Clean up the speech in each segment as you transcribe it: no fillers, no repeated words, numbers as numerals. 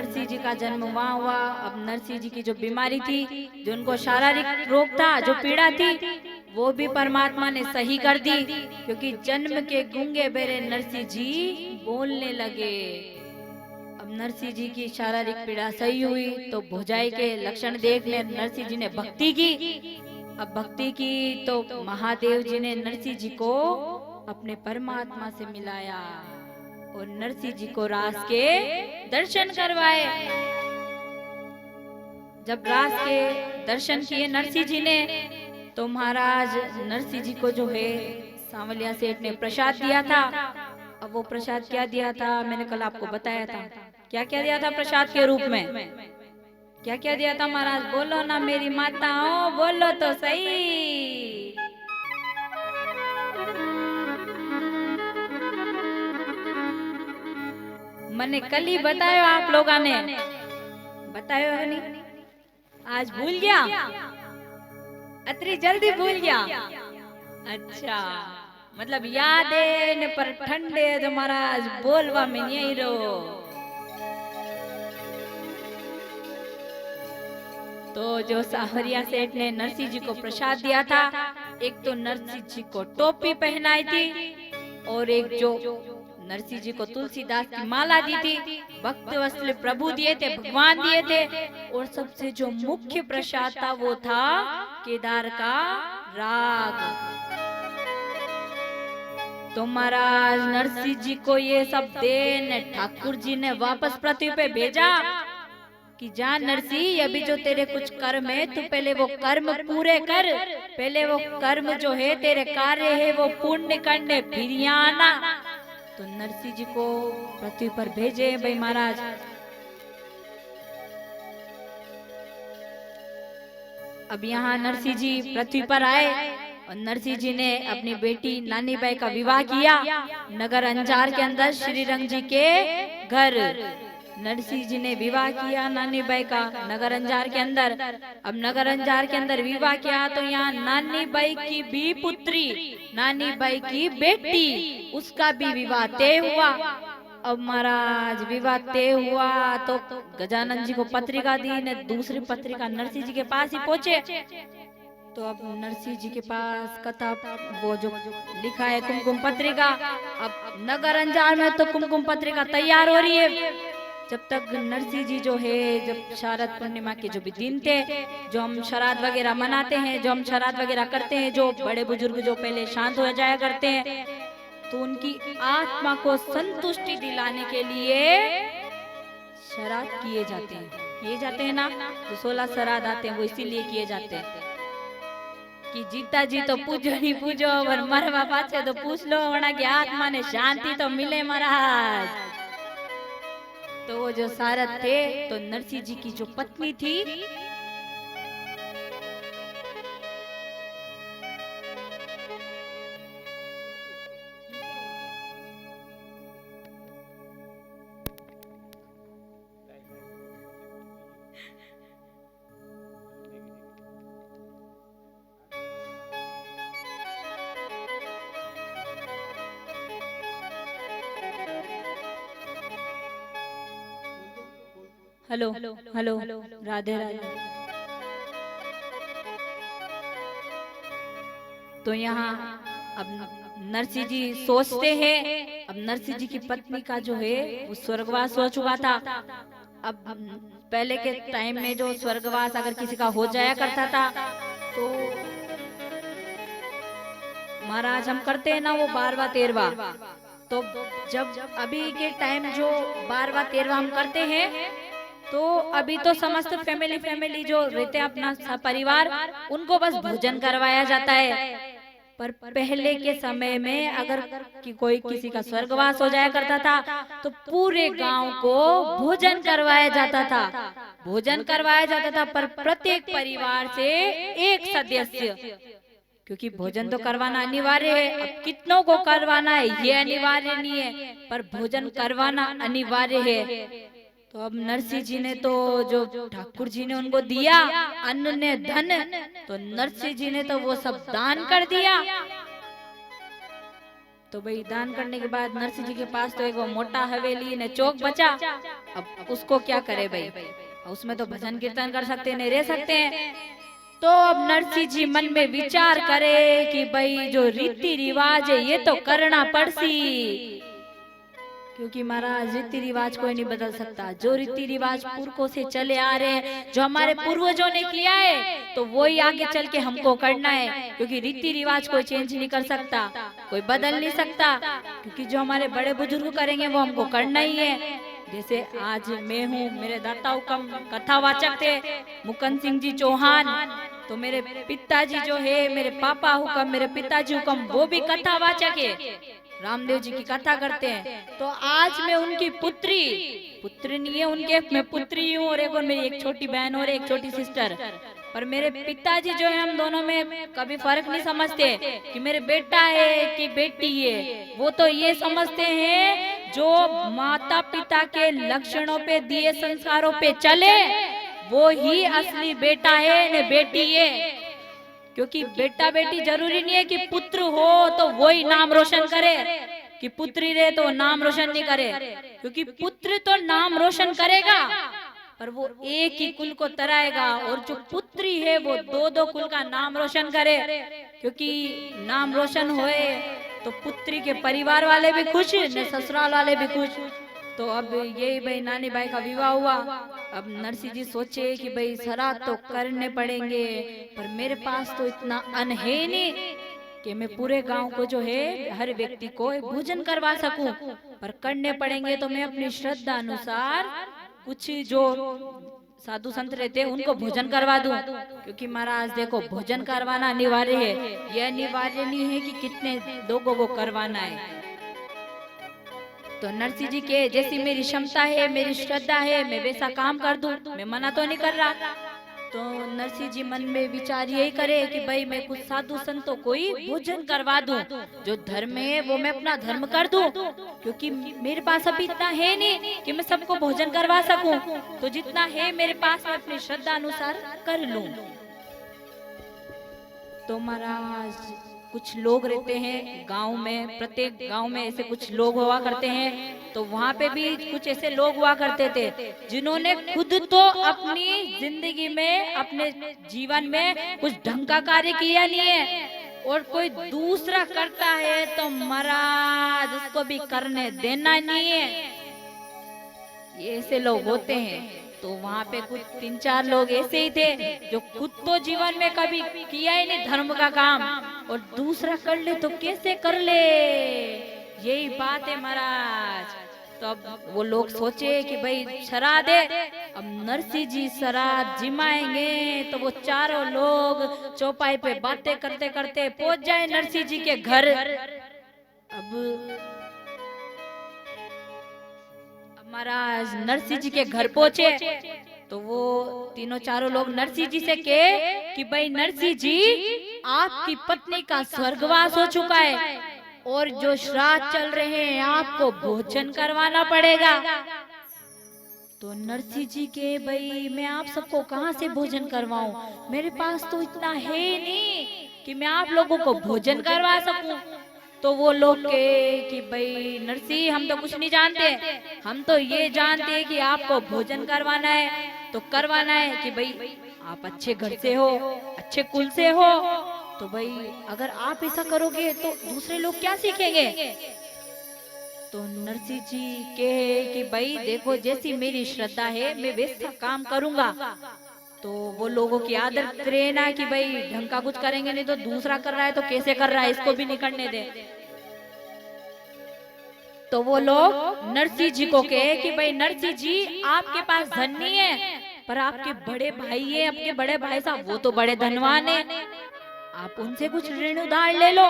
नरसिंह जी का जन्म वहाँ हुआ। अब नरसिंह जी की जो बीमारी थी, जो उनको शारीरिक रोग था, जो पीड़ा थी, वो भी परमात्मा ने सही कर दी, क्योंकि जन्म के गूंगे बेरे नरसिंह जी बोलने लगे। अब नरसिंह जी की शारीरिक पीड़ा सही हुई तो भुजाई के लक्षण देखने नरसिंह जी ने भक्ति की। अब भक्ति की तो महादेव जी ने नरसिंह जी को अपने परमात्मा से मिलाया और नरसिंह जी को रास के दर्शन करवाए। जब रास के दर्शन किए नरसिंह जी ने, तो महाराज नरसिंह जी को जो है सांवलिया सेठ ने प्रसाद दिया था। अब वो प्रसाद क्या दिया था, मैंने कल आपको बताया था। क्या क्या दिया था प्रसाद के रूप में? क्या क्या दिया था महाराज? बोलो ना मेरी माताओं, बोलो तो सही। मैंने कल ही बताया, आप लोगों ने बताया नहीं? आज भूल गया? अतरी जल्दी भूल गया? अच्छा, मतलब याद है ने पर ठंडे तो महाराज बोलवा में नहीं रहो। तो जो साहरिया सेठ ने नरसिंह जी को प्रसाद दिया था, एक तो नरसिंह जी को टोपी पहनाई थी और एक जो नरसिंह जी को तुलसीदास की माला दी थी, भक्त वत्सल प्रभु दिए थे, भगवान दिए थे, और सबसे जो मुख्य प्रसाद था वो था केदार का राग। तो महाराज नरसिंह जी को ये सब देन ठाकुर जी ने वापस पृथ्वी पे भेजा कि जा नरसिंह, अभी जो तेरे कुछ कर्म है, तू पहले वो कर्म पूरे कर, पहले वो कर्म जो है तेरे कार्य है वो पूर्ण करने फिर आना। तो नरसिंह जी को पृथ्वी पर भेजे भाई महाराज। अब यहाँ नरसिंह जी पृथ्वी पर आए और नरसिंह जी ने अपनी बेटी नानी बाई का विवाह किया नगर अंजार के अंदर श्रीरंग जी के घर। नरसिंह जी ने विवाह किया नानी बाई का नगर अंजार के अंदर। अब नगर अंजार के अंदर विवाह किया तो यहाँ नानी बाई की भी पुत्री, नानी बाई की बेटी, उसका भी विवाह तय हुआ। अब महाराज विवाह तय हुआ तो गजानन जी को पत्रिका दी ने दूसरी पत्रिका नरसिंह जी के पास ही पहुंचे। तो अब नरसिंह जी के पास कथा वो जो लिखा है कुमकुम पत्रिका, अब नगर अंजार में तो कुमकुम पत्रिका तैयार हो रही है। जब तक नरसिंह जी जो है, जब शरद पूर्णिमा के जो भी दिन थे, जो हम श्राद्ध वगैरह मनाते हैं, जो हम श्राद्ध वगैरह करते हैं, जो बड़े बुजुर्ग जो पहले शांत हो जाया करते हैं, तो उनकी आत्मा को संतुष्टि दिलाने के लिए श्राद्ध किए जाते हैं ना। जो 16 श्राद्ध आते हैं वो इसीलिए किए जाते हैं कि जीता जी तो पूजो नहीं पूजो, और मरवा पाछे तो पूछ लो, वरना की आत्मा ने शांति तो मिले महाराज। तो वो जो सारथ थे, तो नरसिंह जी की जो पत्नी थी, हेलो हेलो राधे राधे। तो यहाँ अब नरसिंह जी सोचते हैं, अब नरसिंह जी की पत्नी का जो है वो स्वर्गवास हो चुका था। अब पहले के टाइम में जो स्वर्गवास अगर किसी का हो जाया करता था, तो महाराज हम करते हैं ना वो 12वां 13वां, तो जब अभी के टाइम जो 12वां 13वां हम करते हैं, तो अभी तो समस्त फैमिली जो रहते हैं अपना परिवार, उनको बस भोजन करवाया जाता है। पर पहले के समय में अगर कोई किसी का स्वर्गवास हो जाया करता था, तो पूरे गांव को भोजन करवाया जाता था, भोजन करवाया जाता था, पर प्रत्येक परिवार से एक सदस्य, क्योंकि भोजन तो करवाना अनिवार्य है। अब कितनों को करवाना है ये अनिवार्य नहीं है, पर भोजन करवाना अनिवार्य है। तो अब नरसिंह जी ने तो जो ठाकुर जी ने उनको दिया अन्न ने धन, तो नरसिंह जी ने तो वो सब दान कर दिया। तो भाई दान करने के बाद नरसिंह जी के पास तो एक वो मोटा हवेली ने चौक बचा। अब उसको क्या करे भाई, उसमें तो भजन कीर्तन कर सकते नहीं रह सकते हैं। तो अब नरसिंह जी मन में विचार करे कि भाई जो रीति रिवाज है ये तो करना पड़सी, क्योंकि महाराज रीति रिवाज कोई नहीं बदल सकता। जो रीति रिवाज पुरखों से चले आ रहे हैं, जो हमारे पूर्वजों ने किया है, तो वही आगे चल के हमको करना है। क्योंकि रीति रिवाज कोई चेंज नहीं कर सकता, कोई बदल नहीं सकता, क्योंकि जो हमारे बड़े बुजुर्ग करेंगे वो हमको करना ही है। जैसे आज मैं हूँ, मेरे दाता हुकम कथावाचक थे मुकुंद सिंह जी चौहान, तो मेरे पिताजी जो है, मेरे पापा हुकम, मेरे पिताजी हुकम, वो भी कथावाचक है, रामदेव जी की कथा करते हैं। तो आज मैं उनकी पुत्री नहीं है उनके, मैं पुत्री हूँ, और मेरी एक छोटी बहन और एक छोटी सिस्टर। पर मेरे पिताजी जो है, हम दोनों में कभी फर्क नहीं समझते कि मेरे बेटा है कि बेटी है। वो तो ये समझते हैं जो माता पिता के लक्षणों पे दिए संस्कारों पे चले वो ही असली बेटा है न बेटी है। क्योंकि बेटा बेटी जरूरी नहीं है कि पुत्र हो तो वही नाम रोशन करे, कि पुत्री रहे तो नाम रोशन नहीं करे। क्योंकि पुत्र तो नाम रोशन करेगा पर वो एक ही कुल को तराएगा, और जो पुत्री है वो दो दो कुल का नाम रोशन करे। क्योंकि नाम रोशन होए तो पुत्री के परिवार वाले भी खुश न ससुराल वाले भी खुश। तो अब यही भाई नानी भाई का विवाह हुआ। अब नरसिंह जी सोचे कि भाई श्राद्ध तो करने पड़ेंगे, पर मेरे पास तो इतना अन्न है नहीं कि मैं पूरे गांव को जो है हर व्यक्ति को भोजन करवा सकूं। पर करने पड़ेंगे तो मैं अपनी श्रद्धा अनुसार कुछ जो साधु संत रहते हैं उनको भोजन करवा दूं। क्योंकि महाराज देखो, भोजन करवाना अनिवार्य है, यह अनिवार्य नहीं है कि कितने लोगों को करवाना है। तो नरसिंह जी के जैसी मेरी क्षमता है, मेरी श्रद्धा है, मैं वैसा काम कर दूं, मैं मना तो नहीं कर रहा। तो नरसिंह जी मन में विचार यही करे कि भाई मैं कुछ साधु संतों को ही भोजन करवा दूं, जो धर्म है वो मैं अपना धर्म कर दूं। क्योंकि मेरे पास अभी इतना है नहीं कि मैं सबको भोजन करवा सकूं, तो जितना है मेरे पास मैं अपनी श्रद्धा अनुसार कर लूं। तो महाराज कुछ लोग रहते हैं गांव में, प्रत्येक गांव में ऐसे कुछ लोग हुआ करते हैं। तो वहां पे भी कुछ ऐसे लोग हुआ करते थे जिन्होंने खुद तो अपनी जिंदगी में, अपने जीवन में कुछ ढंग का कार्य किया नहीं है, और कोई दूसरा करता है तो महाराज उसको भी करने देना नहीं है। ये ऐसे लोग होते हैं। तो वहाँ पे कुछ 3-4 लोग ऐसे ही थे जो खुद तो जीवन में कभी किया ही नहीं धर्म का काम, और दूसरा कर ले तो कैसे कर ले, यही बात है महाराज। तो अब वो लोग सोचे कि भाई श्राद्ध है, अब नरसिंह जी श्राद्ध जिमाएंगे। तो वो चारों लोग चौपाई पे बातें करते करते पहुंच जाए नरसिंह जी के घर। अब महाराज नरसिंह जी के घर पहुंचे तो वो तीनों चारों लोग नरसिंह जी से कहे कि भाई नरसिंह जी, आपकी पत्नी का स्वर्गवास हो चुका है और जो श्राद्ध चल रहे हैं आपको भोजन करवाना पड़ेगा। तो नरसिंह जी के भाई मैं आप सबको कहां से भोजन करवाऊं, मेरे पास तो इतना है नहीं कि मैं आप लोगों को भोजन करवा सकूं। तो वो लोग कहे कि भाई नरसिंह, हम तो कुछ नहीं जानते, हम तो ये जानते हैं कि आपको भोजन करवाना है तो करवाना है कि भाई आप अच्छे घर से हो, अच्छे कुल से हो। तो भाई अगर आप ऐसा करोगे तो दूसरे लोग क्या सीखेंगे। तो नरसिंह जी कहे कि भाई देखो, जैसी मेरी श्रद्धा है मैं वैसा काम करूंगा। तो वो लोगों की आदत रहना कि भाई ढंग का कुछ करेंगे नहीं तो दूसरा कर रहा है तो कैसे कर रहा है, इसको भी नहीं करने दे। तो वो लोग नरसिंह जी को कहे कि भाई नरसिंह जी, आपके पास धन नहीं है पर आपके बड़े भाई है, आपके बड़े भाई साहब वो तो बड़े धनवान है, आप उनसे कुछ ऋण उधार ले लो।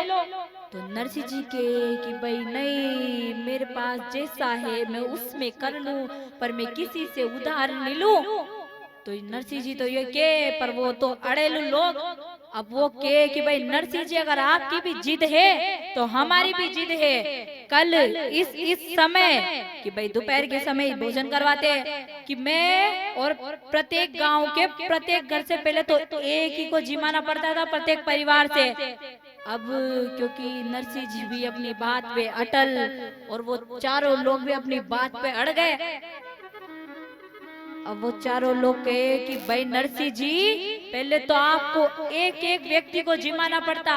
तो नरसिंह जी के कि भाई नहीं, मेरे पास जैसा है मैं उसमें कर लूं, पर मैं किसी से उधार नहीं लूं। तो नरसिंह जी तो ये के, पर वो तो अड़ेलू लोग। अब वो के कि भाई नरसिंह जी, अगर आपकी भी जिद है तो हमारी भी जिद है, कल इस समय कि भाई दोपहर के समय भोजन करवाते हैं कि मैं और प्रत्येक गांव के प्रत्येक घर से पहले तो एक ही को जिमाना पड़ता था, प्रत्येक परिवार से। अब क्योंकि नरसिंह जी भी अपनी बात पे अटल और वो चारों लोग भी अपनी बात पे अड़ गए। अब वो चारों लोग कहे कि भाई नरसिंह जी, पहले तो आपको एक एक व्यक्ति को जिमाना पड़ता,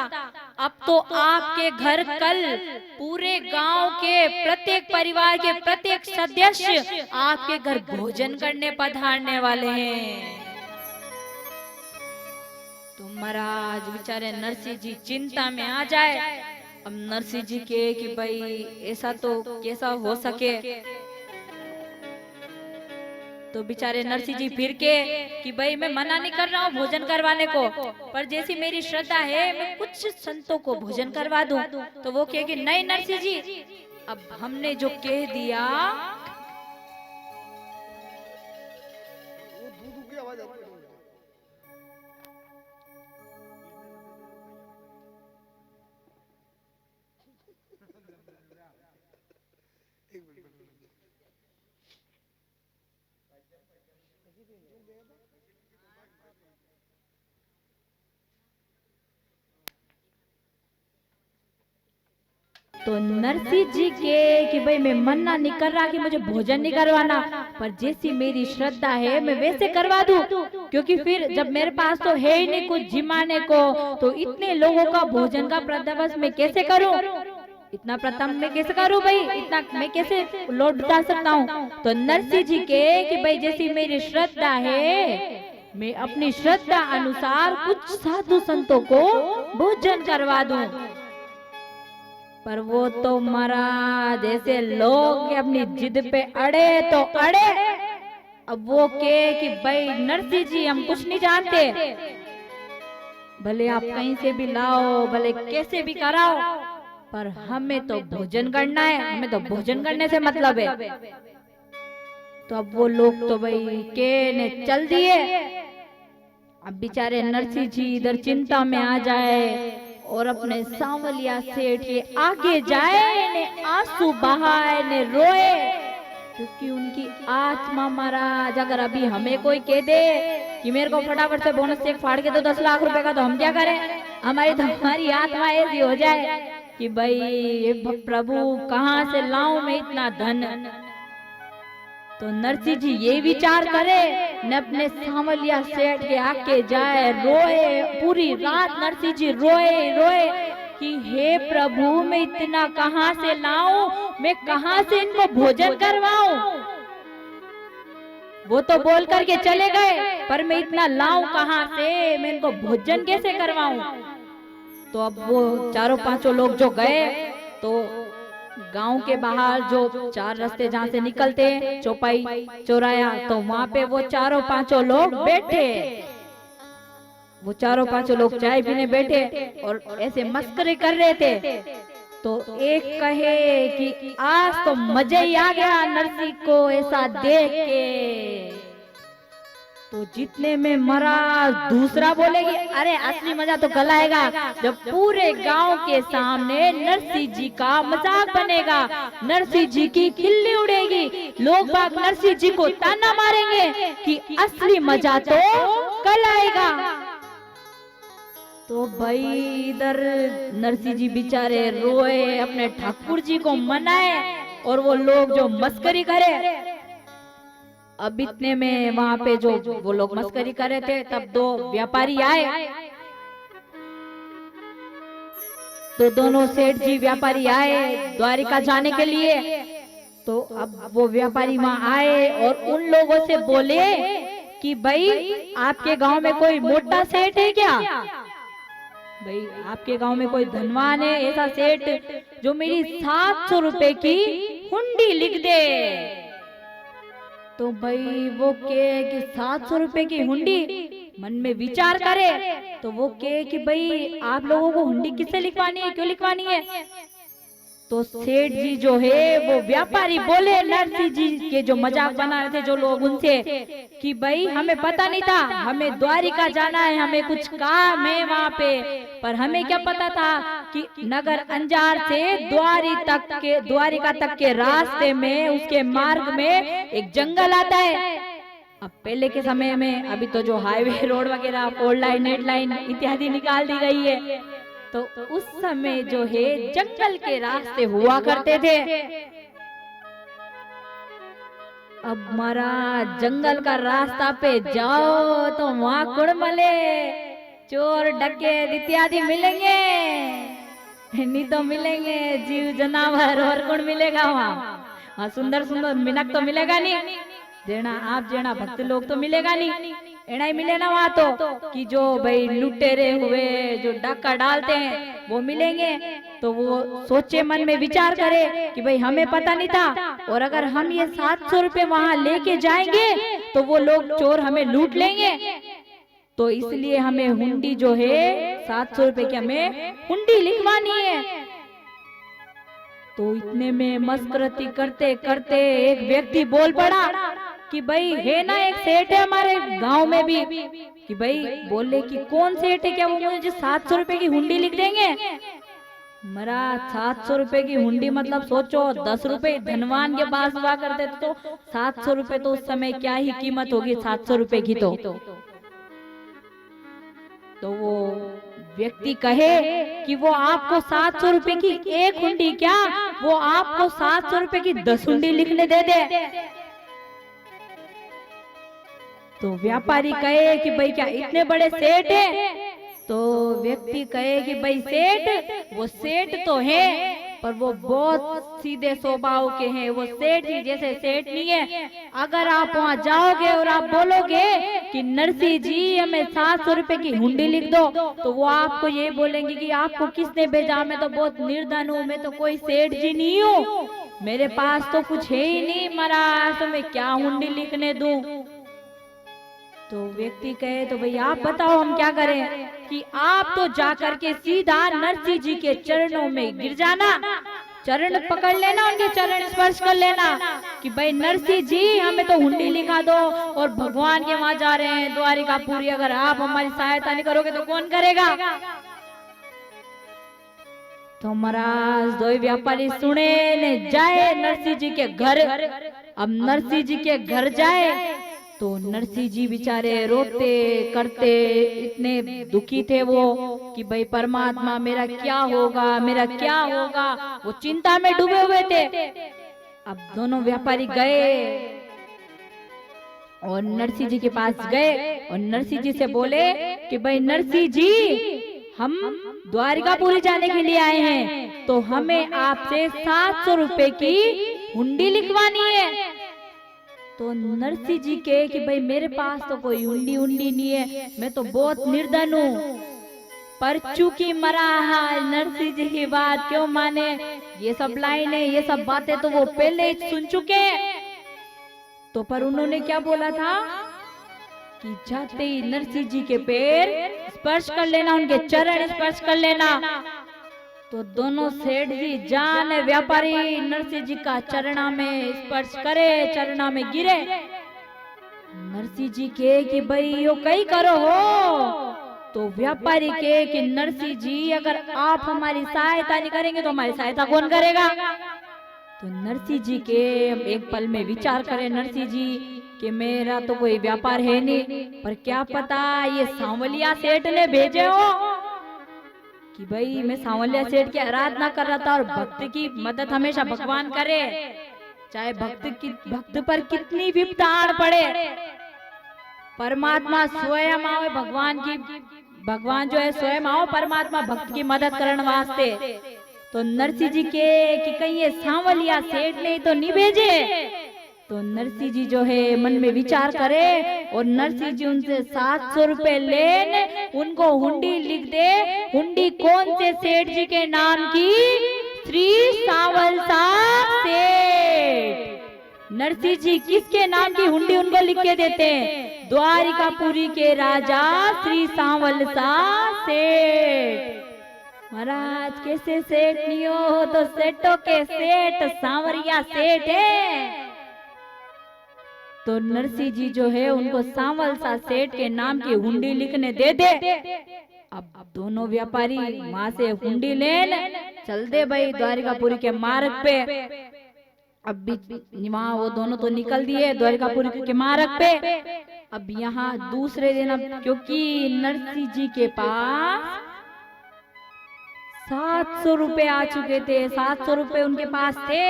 अब तो आपके घर कल पूरे गांव के प्रत्येक परिवार के प्रत्येक सदस्य आपके घर भोजन करने पधारने वाले हैं। तो महाराज बेचारे नरसिंह जी चिंता में आ जाए। अब नरसिंह जी के कि भाई ऐसा तो कैसा हो सके। तो बेचारे नरसिंह जी फिर के कि भाई मैं मना नहीं कर रहा हूँ भोजन करवाने को, पर जैसी मेरी श्रद्धा है मैं कुछ संतों को भोजन करवा दूं। तो वो कहे कि नहीं नरसिंह जी, अब हमने जो कह दिया तो नरसिंह जी के कि भाई मैं मना नहीं कर रहा कि मुझे भोजन नहीं करवाना, पर जैसी मेरी श्रद्धा है मैं वैसे करवा दूं, क्योंकि फिर जब मेरे पास तो है ही नहीं कुछ जिमाने को, तो इतने लोगों का भोजन का बंदोबस्त मैं कैसे करूं, इतना प्रथम मैं कैसे करूं भाई, इतना मैं कैसे लौट उठा सकता हूं। तो नरसिंह जी के कि भाई जैसी मेरी श्रद्धा है मैं अपनी श्रद्धा अनुसार कुछ साधु संतों को भोजन करवा दूं। पर वो तो महाराज ऐसे लोग अपनी जिद पे अड़े तो अड़े। अब वो के कि भाई नरसिंह जी हम कुछ नहीं जानते, भले आप कहीं से भी लाओ, भले कैसे भी कराओ, पर हमें तो भोजन करना है, हमें तो भोजन करने से मतलब है। तो अब वो लोग तो भाई के ने चल दिए। अब बेचारे नरसिंह जी इधर चिंता में आ जाए और अपने सांवलिया सेठ के आगे जाए ने आंसू बहाए ने रोए, क्योंकि उनकी आत्मा महाराज अगर अभी हमें कोई कह दे कि मेरे को फटाफट से बोनस चेक फाड़ के दो 10 लाख रुपए का, तो हम क्या करें, हमारी आत्मा ऐसी हो जाए कि भाई प्रभु कहाँ से लाऊं मैं इतना धन। तो नरसिंह जी ये विचार करे न अपने सांवलिया सेठ के आके जाए, रोए पूरी रात नरसिंह जी रोए रोए कि हे प्रभु मैं इतना कहाँ से लाऊं, मैं कहाँ से इनको भोजन करवाऊं। वो तो बोल करके चले गए, पर मैं इतना लाऊं कहाँ से, मैं इनको भोजन कैसे करवाऊं। तो अब वो चारों पांचों लोग जो गए, तो गांव के बाहर जो 4 रास्ते जहाँ से निकलते चौपाई चौराया, तो वहाँ पे वो चारों पांचों लोग बैठे, वो चारों पांचों लोग चाय पीने बैठे और ऐसे मस्करे कर रहे थे। तो एक कहे कि आज तो मजा ही आ गया नरसिंह को ऐसा देख के। तो जितने में महाराज दूसरा बोलेगी अरे असली मजा तो कल आएगा जब पूरे गांव के सामने नरसिंह जी का मजाक बनेगा, नरसिंह जी की खिल्ली उड़ेगी, लोग बाग नरसिंह जी को ताना मारेंगे कि असली मजा तो कल आएगा। तो भाई इधर नरसिंह जी बेचारे रोए, अपने ठाकुर जी को मनाए और वो लोग जो मस्करी करे। अब इतने में वहां पे जो वो लोग मस्करी कर रहे थे, तब 2 व्यापारी आए। तो दोनों सेठ जी व्यापारी आए द्वारिका जाने के लिए। तो अब वो व्यापारी वहां आए और उन लोगों से बोले कि भाई आपके गांव में कोई मोटा सेठ है क्या, भाई आपके गांव में कोई धनवान है ऐसा सेठ जो मेरी 700 रुपए की हुंडी लिख दे। तो भाई वो कहे कि 700 रुपए की हुंडी, मन में विचार करे। तो वो कहे कि भाई आप लोगों को हुंडी किससे लिखवानी है, क्यों लिखवानी है। तो सेठ जी जो है वो व्यापारी बोले नरसिंह जी के जो मजाक बना रहे थे जो लोग उनसे कि भाई हमें पता नहीं था, हमें द्वारिका जाना है, हमें कुछ काम है वहाँ पे, पर हमें क्या पता था कि नगर अंजार से द्वारिका तक के रास्ते में, उसके मार्ग में एक जंगल आता है। अब पहले के समय में, अभी तो जो हाईवे रोड वगैरह 4 लाइन 8 लाइन इत्यादि निकाल दी गई है, तो उस समय जो है जंगल के रास्ते हुआ करते थे। अब महाराज जंगल का रास्ता पे जाओ तो वहाँ कुड़मले, चोर डकैत इत्यादि मिलेंगे, नहीं तो मिलेंगे जीव जानवर और कौन मिलेगा वहाँ सुंदर सुंदर मिनक तो मिलेगा नहीं, जेना आप जेना भक्त लोग तो मिलेगा नहीं। एना ही मिले ना वहाँ तो कि जो भाई लुटेरे हुए जो डाका डालते हैं वो मिलेंगे। तो वो सोचे मन में विचार करे कि भाई हमें पता नहीं था, और अगर हम ये 700 रुपए वहाँ लेके जाएंगे तो वो लोग चोर हमें लूट लेंगे, तो इसलिए हमें हुंडी जो है 700 रुपए की हमें हुंडी लिखवानी है। तो इतने में मस्करती करते करते एक व्यक्ति बोल पड़ा कि भाई है ना एक सेठ है हमारे गांव में भी, कि भाई बोले कि कौन सेठ है, क्या वो मुझे 700 रुपए की हुंडी लिख देंगे। मरा 700 रुपए की हुंडी मतलब सोचो 10 रुपए धनवान के पास हुआ करते तो 700 रुपए तो उस समय क्या ही कीमत होगी 700 रुपए की। तो वो व्यक्ति कहे कि वो आपको 700 रुपए की एक हुंडी क्या, वो आपको 700 रुपए की 10 हुंडी लिखने दे दे। तो व्यापारी कहे कि भाई क्या इतने बड़े सेठ है, तो व्यक्ति कहे कि भाई सेठ, वो सेठ तो है पर वो बहुत सीधे स्वभाव के हैं, वो सेठ जी जैसे सेठ नहीं है। अगर आप वहाँ जाओगे और आप बोलोगे कि नरसिंह जी हमें 700 रुपए की हुंडी लिख दो, तो वो आपको ये बोलेंगे कि आपको किसने भेजा, मैं तो बहुत निर्धन हूँ, मैं तो कोई सेठ जी नहीं हूँ, मेरे पास तो कुछ है ही नहीं महाराज, तो मैं क्या हुंडी लिखने दूं। तो व्यक्ति कहे तो भाई आप बताओ हम क्या करें, कि आप तो जाकर के सीधा नरसिंह जी के चरणों में गिर जाना, चरण पकड़ लेना, उनके चरण स्पर्श कर लेना कि भाई नरसिंह जी हमें तो हुंडी लिखा दो, और भगवान के वहां जा रहे हैं द्वारिकापुरी, अगर आप हमारी सहायता नहीं करोगे तो कौन करेगा। तो महाराज दो व्यापारी सुने ने जाए नरसिंह जी के घर। अब नरसिंह जी के घर जाए तो नरसिंह जी बेचारे रोते करते इतने दुखी थे वो कि भाई परमात्मा मेरा क्या होगा, मेरा क्या होगा, वो चिंता में डूबे हुए थे। अब दोनों व्यापारी गए और नरसिंह जी के पास गए और नरसिंह जी से बोले कि भाई नरसिंह जी हम द्वारिकापुरी जाने के लिए आए हैं, तो हमें आपसे 700 रुपए की हुंडी लिखवानी है। तो नरसिंह जी के कि भाई मेरे पास तो कोई हुंडी नहीं है, मैं तो बहुत निर्धन हूँ, पर चूंकि मरा है नरसिंह जी की बात क्यों माने, ये सब लाइनें ये सब बातें तो वो पहले ही सुन चुके। तो पर उन्होंने क्या बोला था कि जाते ही नरसिंह जी के पैर स्पर्श कर लेना, उनके चरण स्पर्श कर लेना। तो दोनों सेठ जी जान व्यापारी नरसिंह जी का चरणा में स्पर्श करे, चरणा में गिरे। नरसिंह जी के कि भाई यो कई करो हो, तो व्यापारी के कि नरसिंह जी अगर आप हमारी सहायता नहीं करेंगे तो हमारी सहायता कौन करेगा। तो नरसिंह जी के एक पल में विचार करे नरसिंह जी कि मेरा तो कोई व्यापार है नहीं, पर क्या पता ये सांवलिया सेठ ने भेजे हो कि भाई मैं सांवलिया सेठ की आराधना कर रहा था, और भक्त की मदद हमेशा भगवान करे, चाहे भक्त पर कितनी विपदा आड़ पड़े, परमात्मा स्वयं आओ, भगवान जो है स्वयं आओ परमात्मा भक्त की मदद करने वास्ते। तो नरसिंह जी के कि कहीं ये सांवलिया सेठ ने तो नहीं भेजे। तो नरसिंह जी जो है मन में विचार करे और नरसिंह जी उनसे 700 रुपए लेन, उनको हुंडी लिख दे। हुंडी कौन से सेठ जी के नाम की? श्री सांवलसा सेठ। नरसिंह जी किसके नाम की हुंडी उनको लिख के देते हैं? द्वारिकापुरी के राजा श्री सांवलसा सेठ। महाराज कैसे सेठ नहीं हो तो सेठों के सेठ सांवरिया सेठ है। तो नरसिंह जी जो है उनको सांवलसा सेठ के नाम की हुंडी लिखने दे दे। अब दोनों व्यापारी वहां से हुंडी लेन चल दे भाई द्वारिकापुरी के मार्ग पे। अब वहां वो दोनों तो निकल दिए द्वारिकापुरी के मार्ग पे। अब यहाँ दूसरे दिन, अब क्योंकि नरसिंह जी के पास 700 रुपए आ चुके थे, 700 रुपए उनके पास थे,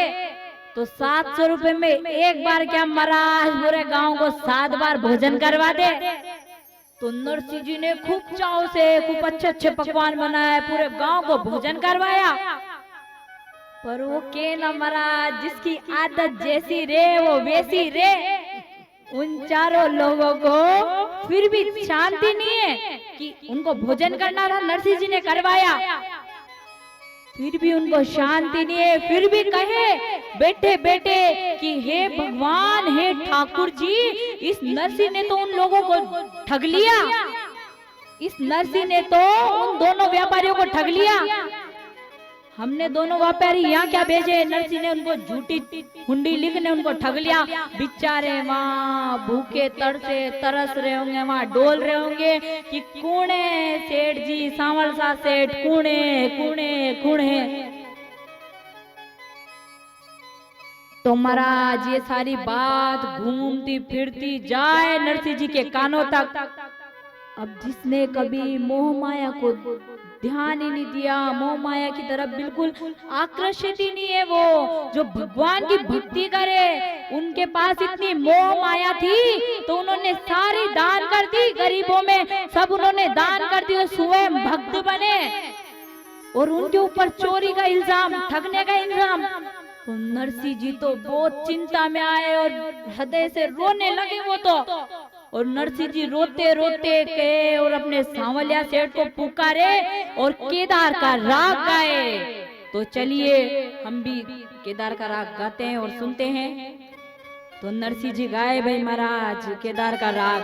तो 700 रुपए में एक बार क्या महाराज पूरे गांव को 7 बार भोजन करवा दे। तो नरसिंह जी ने खूब चाव से खूब अच्छे अच्छे पकवान बनाए, पूरे गांव को भोजन करवाया। पर वो के ना महाराज, जिसकी आदत जैसी रे वो वैसी रे। उन चारों लोगों को फिर भी शांति नहीं है कि उनको भोजन करना था, नरसिंह जी ने करवाया, फिर भी उनको शांति नहीं है। फिर भी कहे बैठे बैठे कि हे भगवान, हे ठाकुर जी, इस नरसिंह ने तो उन लोगों को ठग लिया, इस नरसिंह ने तो उन दोनों व्यापारियों को ठग लिया। हमने दोनों व्यापारी यहाँ क्या भेजे, नरसिंह ने उनको झूठी हुंडी लिखने उनको ठग लिया। बेचारे वहाँ भूखे तरसे तरस रहे होंगे, वहाँ डोल रहे होंगे कि कूणे सेठ जी, सांवल सा सेठ, कूणे कूणे कूणे। तो महाराज ये सारी बात घूमती फिरती जाए नरसिंह जी के कानों तक। अब जिसने कभी मोह माया को ध्यान ही नहीं दिया, मोह माया की तरफ बिल्कुल आकर्षित ही नहीं है, वो जो भगवान की भक्ति करे, उनके पास इतनी मोह माया थी तो उन्होंने सारी दान कर दी, गरीबों में सब उन्होंने दान कर दी, स्वयं भक्त बने और उनके ऊपर चोरी का इल्जाम, ठगने का इल्जाम। तो नरसिंह जी तो बहुत चिंता में आए और हृदय से रोने लगे वो तो। और नरसिंह जी रोते रोते गए और अपने सांवलिया सेठ को पुकारे और केदार का राग गाए। तो चलिए हम भी केदार का राग गाते हैं और सुनते हैं। तो नरसिंह जी गाए भाई महाराज केदार का राग।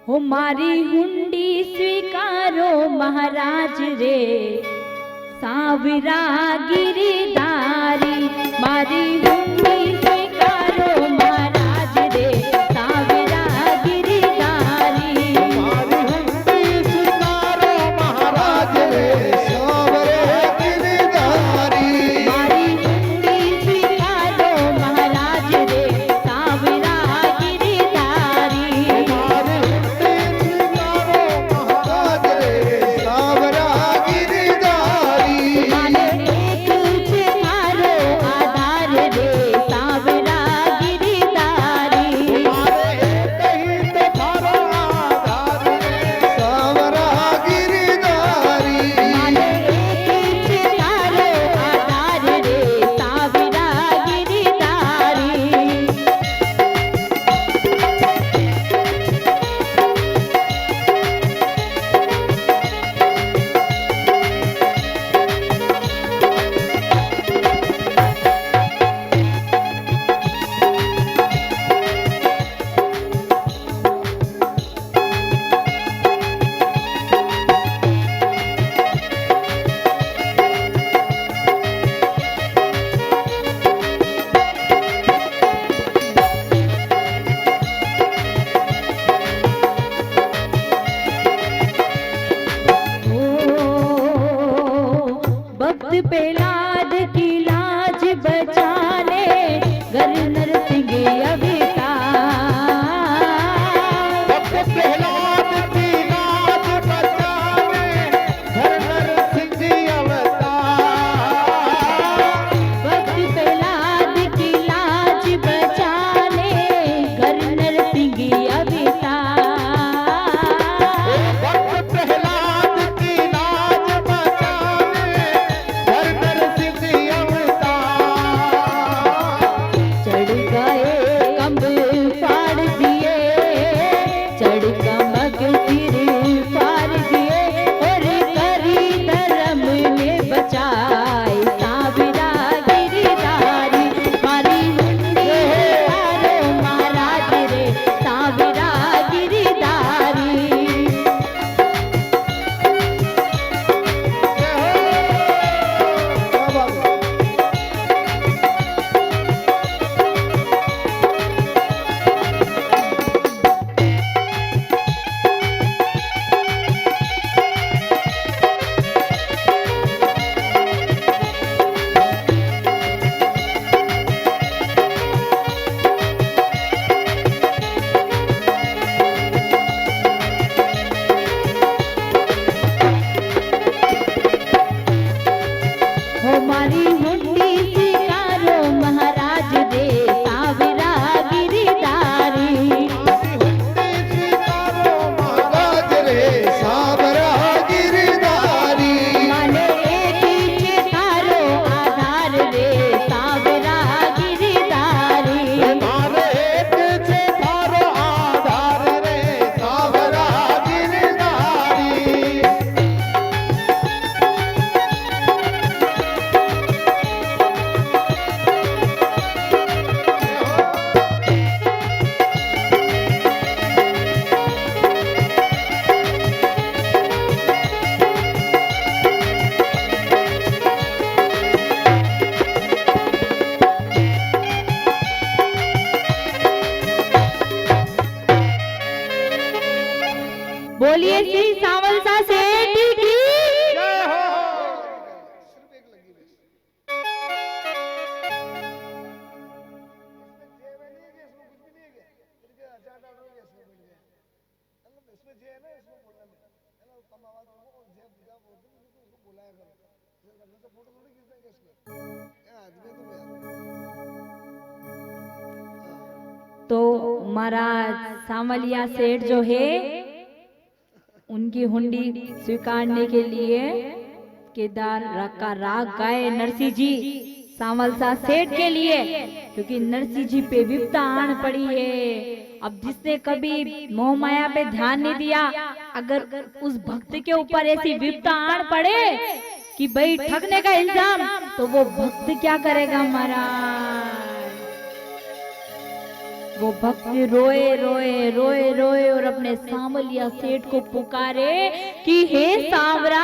हो मारी हुंडी स्वीकारो महाराज रे, सांवरा गिरधारी। मारी हुंडी स्वीकारो महाराज रे, सांवरा गिरधारी। मारी हुंडी स्वीकारो महाराज रे, सांवरा गिरधारी। मारी हुंडी स्वीकारो महाराज रे, सांवरा गिरधारी। मारे बोलिए श्री सांवलसा सेठ की जय हो। तो महाराज सांवलिया सेठ जो है उनकी हुंडी स्वीकारने के लिए केदार का राग गाए नरसिंह जी सांवलसा सेठ के लिए, क्योंकि नरसिंह जी पे विपदा आन पड़ी है। अब जिसने कभी मोह माया पे ध्यान नहीं दिया, अगर उस भक्त के ऊपर ऐसी विपदा आन पड़े कि भाई ठगने का इल्जाम, तो वो भक्त क्या करेगा महाराज? वो भक्त रोए रोए रोए रोए और अपने सांवलिया सेठ को पुकारे कि हे सांवरा,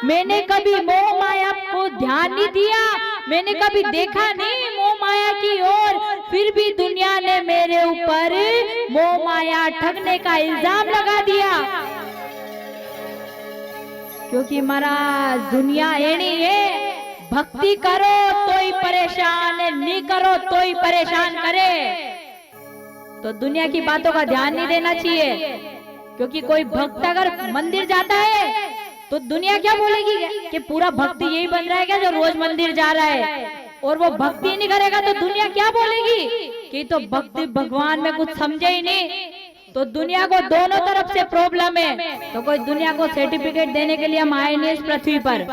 मैंने कभी मोह माया को ध्यान नहीं दिया, मैंने कभी देखा नहीं मोह माया की ओर, फिर भी दुनिया ने मेरे ऊपर मोह माया ठगने का इल्जाम लगा दिया। क्योंकि महाराज दुनिया एनी है, भक्ति करो तो ही परेशान, नहीं करो तो ही परेशान करे। तो दुनिया की बातों का ध्यान नहीं देना चाहिए, क्योंकि कोई भक्त अगर मंदिर जाता है तो दुनिया क्या बोलेगी कि पूरा भक्ति यही बन रहा है क्या जो रोज मंदिर जा रहा है, और वो भक्ति नहीं करेगा तो दुनिया क्या बोलेगी कि तो भक्ति भगवान में कुछ समझे ही नहीं। तो दुनिया को दोनों तरफ से प्रॉब्लम है, तो कोई दुनिया को सर्टिफिकेट देने के लिए हम आए नहीं इस पृथ्वी पर।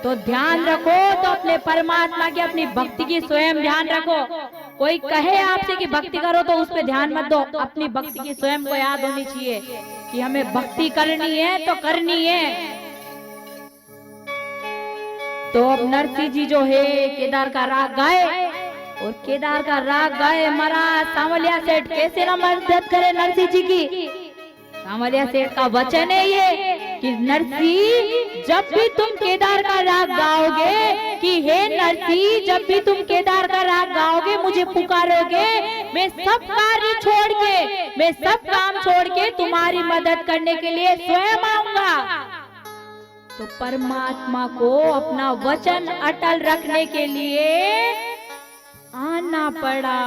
तो ध्यान रखो तो अपने परमात्मा की, अपनी भक्ति की स्वयं ध्यान रखो। कोई कहे आपसे कि भक्ति करो तो उस पर ध्यान मत दो, अपनी भक्ति की स्वयं को याद होनी चाहिए कि हमें भक्ति करनी है तो करनी है। तो अब नरसिंह जी जो है केदार का राग गाए, और केदार का राग गाए महाराज सांवलिया सेठ कैसे न मदद करे नरसिंह जी की। सांवलिया सेठ का वचन है ये कि नरसिंह जब भी तुम केदार का राग गाओगे, कि हे नरसिंह जब भी तुम केदार का राग गाओगे, मुझे पुकारोगे, मैं सब कार्य छोड़ के, मैं सब काम छोड़ के तुम्हारी मदद करने के लिए स्वयं आऊंगा। तो परमात्मा को अपना वचन अटल रखने के लिए आना पड़ा।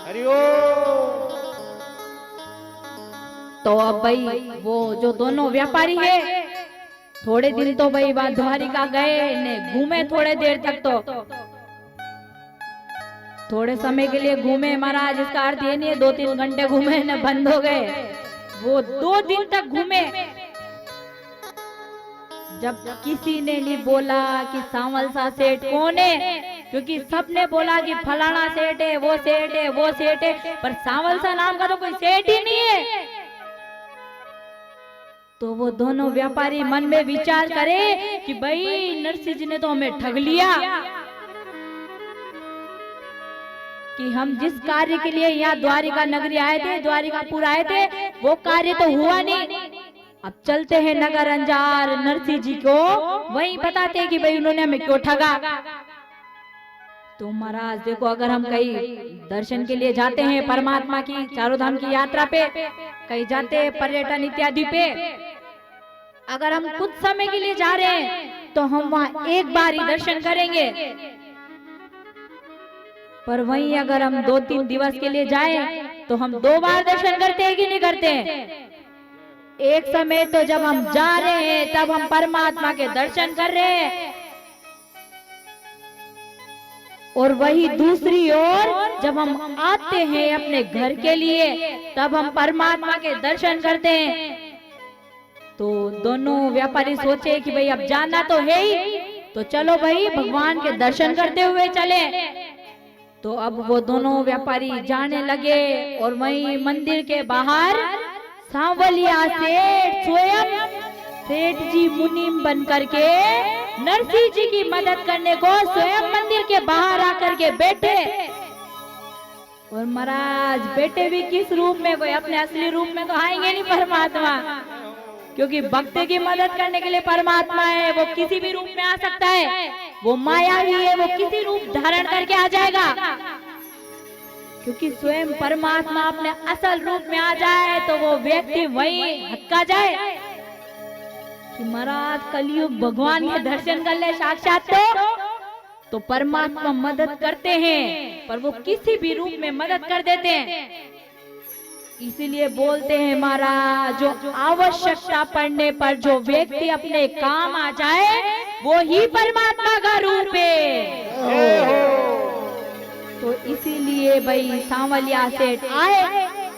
हरिओम। तो अब भाई वो जो दोनों व्यापारी है, थोड़े दिन तो भाई वहां द्वारिका गए ने घूमे, थोड़े देर तक तो थोड़े समय के लिए घूमे महाराज। इसका अर्थ ये नहीं है 2-3 घंटे घूमे न बंद हो गए, वो 2 दिन तक घूमे। जब किसी ने नहीं बोला कि सांवलसा सेठ कौन है, क्योंकि सबने बोला कि फलाना सेठ है, वो सेठ है, वो सेठ है, पर सांवलसा नाम का तो कोई सेठ ही नहीं है। तो वो दोनों व्यापारी मन में विचार करे कि भाई नरसिंह जी ने तो हमें ठग लिया, कि हम जिस कार्य के लिए यहाँ द्वारिका नगरी आए थे, द्वारिकापुर आए थे, वो कार्य तो हुआ नहीं। अब चलते हैं नगर अंजार, नरसिंह जी को वहीं बताते हैं कि भाई उन्होंने हमें क्यों ठगा। तो महाराज देखो, अगर हम कहीं दर्शन के लिए जाते हैं परमात्मा की चारों धाम की यात्रा पे, कहीं जाते हैं पर्यटन इत्यादि पे, अगर हम कुछ समय के लिए जा रहे हैं तो हम वहां एक बार ही दर्शन करेंगे। पर वहीं अगर हम 2-3 दिवस के लिए जाएं तो हम 2 बार दर्शन करते हैं कि नहीं करते हैं? एक समय तो जब हम जा रहे हैं तब हम परमात्मा के दर्शन कर रहे हैं, और वही दूसरी ओर जब हम आते हैं अपने घर के लिए तब हम परमात्मा के दर्शन करते हैं। तो दोनों व्यापारी सोचे कि भाई अब जाना तो है ही, तो चलो भाई भगवान के दर्शन करते हुए चले। तो अब वो दोनों व्यापारी जाने लगे, और वहीं मंदिर के बाहर सांवलिया सेठ स्वयं सेठ जी मुनीम बन करके नरसिंह जी की मदद करने को स्वयं मंदिर के बाहर आकर के बैठे। और महाराज बैठे भी किस रूप में? कोई अपने असली रूप में तो आएंगे नहीं परमात्मा, क्योंकि भक्त की मदद करने के लिए परमात्मा है, वो किसी भी रूप में आ सकता है। वो माया ही है, वो किसी रूप धारण करके आ जाएगा। क्योंकि स्वयं परमात्मा अपने असल रूप में आ जाए तो वो व्यक्ति वही हक्का जाए कि महाराज कलयुग भगवान के दर्शन कर ले साक्षात तो परमात्मा मदद करते हैं, पर वो किसी भी रूप में मदद कर देते हैं। इसीलिए बोलते हैं महाराज, जो आवश्यकता पड़ने पर जो व्यक्ति अपने काम आ जाए वो ही परमात्मा का रूप है। तो इसीलिए भाई सांवलिया सेठ आए।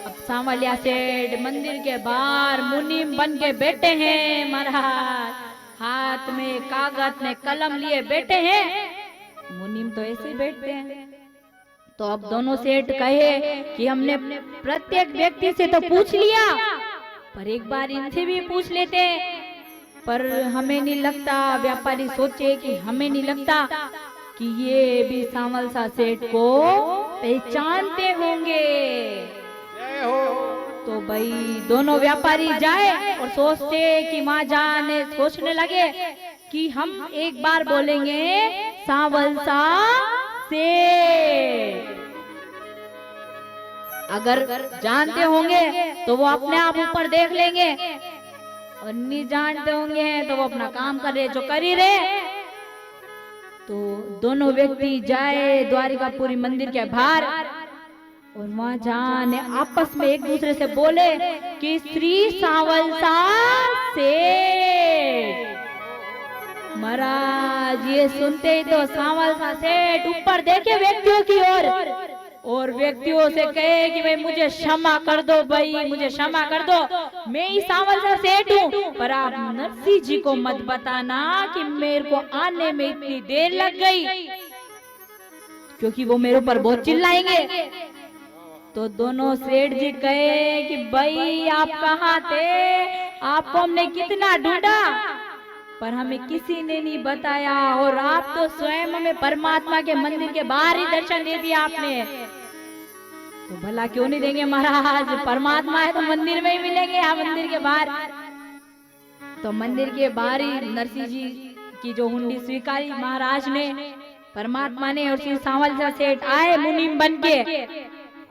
अब सांवलिया सेठ मंदिर के बाहर मुनीम बन के बैठे हैं महाराज, हाथ में कागज में कलम लिए बैठे हैं। मुनीम तो ऐसे बैठते हैं। तो अब दोनों सेठ कहे कि हमने प्रत्येक व्यक्ति से तो पूछ लिया, पर एक बार इनसे भी पूछ लेते, पर हमें नहीं लगता, व्यापारी सोचे कि हमें नहीं लगता कि ये भी सांवल सा सेठ को पहचानते होंगे। तो भाई दोनों व्यापारी जाए और सोचते कि माँ जाने सोचने लगे कि हम एक बार बोलेंगे सांवल सा सेठ, अगर जानते होंगे तो वो अपने आप ऊपर देख लेंगे, और नहीं जानते होंगे तो वो अपना काम कर रहे जो कर ही रहे। तो दोनों व्यक्ति जाए द्वारिकापुरी मंदिर के बाहर, और वहां जाने आपस में एक दूसरे से बोले कि श्री सांवल सा सेठ। महाराज ये सुनते ही तो सांवल सा सेठ ऊपर देखे व्यक्तियों की ओर और व्यक्तियों से कहे कि भाई मुझे क्षमा कर दो, भाई मुझे क्षमा कर दो, मैं ही सांवल सा सेठ हूँ, पर आप नरसिंह जी को मत बताना कि मेरे को आने में इतनी देर लग गई, क्योंकि वो मेरे ऊपर बहुत चिल्लाएंगे। तो दोनों सेठ जी कहे कि भाई आप कहाँ थे, आपको हमने कितना ढूंढा पर हमें किसी ने नहीं बताया, और आप तो स्वयं हमें परमात्मा के मंदिर के बाहर ही दर्शन दे दिया आपने, तो भला क्यों नहीं देंगे महाराज, परमात्मा है तो मंदिर में ही मिलेंगे या मंदिर के बाहर। तो मंदिर के बाहर ही नरसिंह जी की जो हुंडी स्वीकारी महाराज ने, परमात्मा ने, और श्री सांवल सा सेठ आए मुनीम बन के।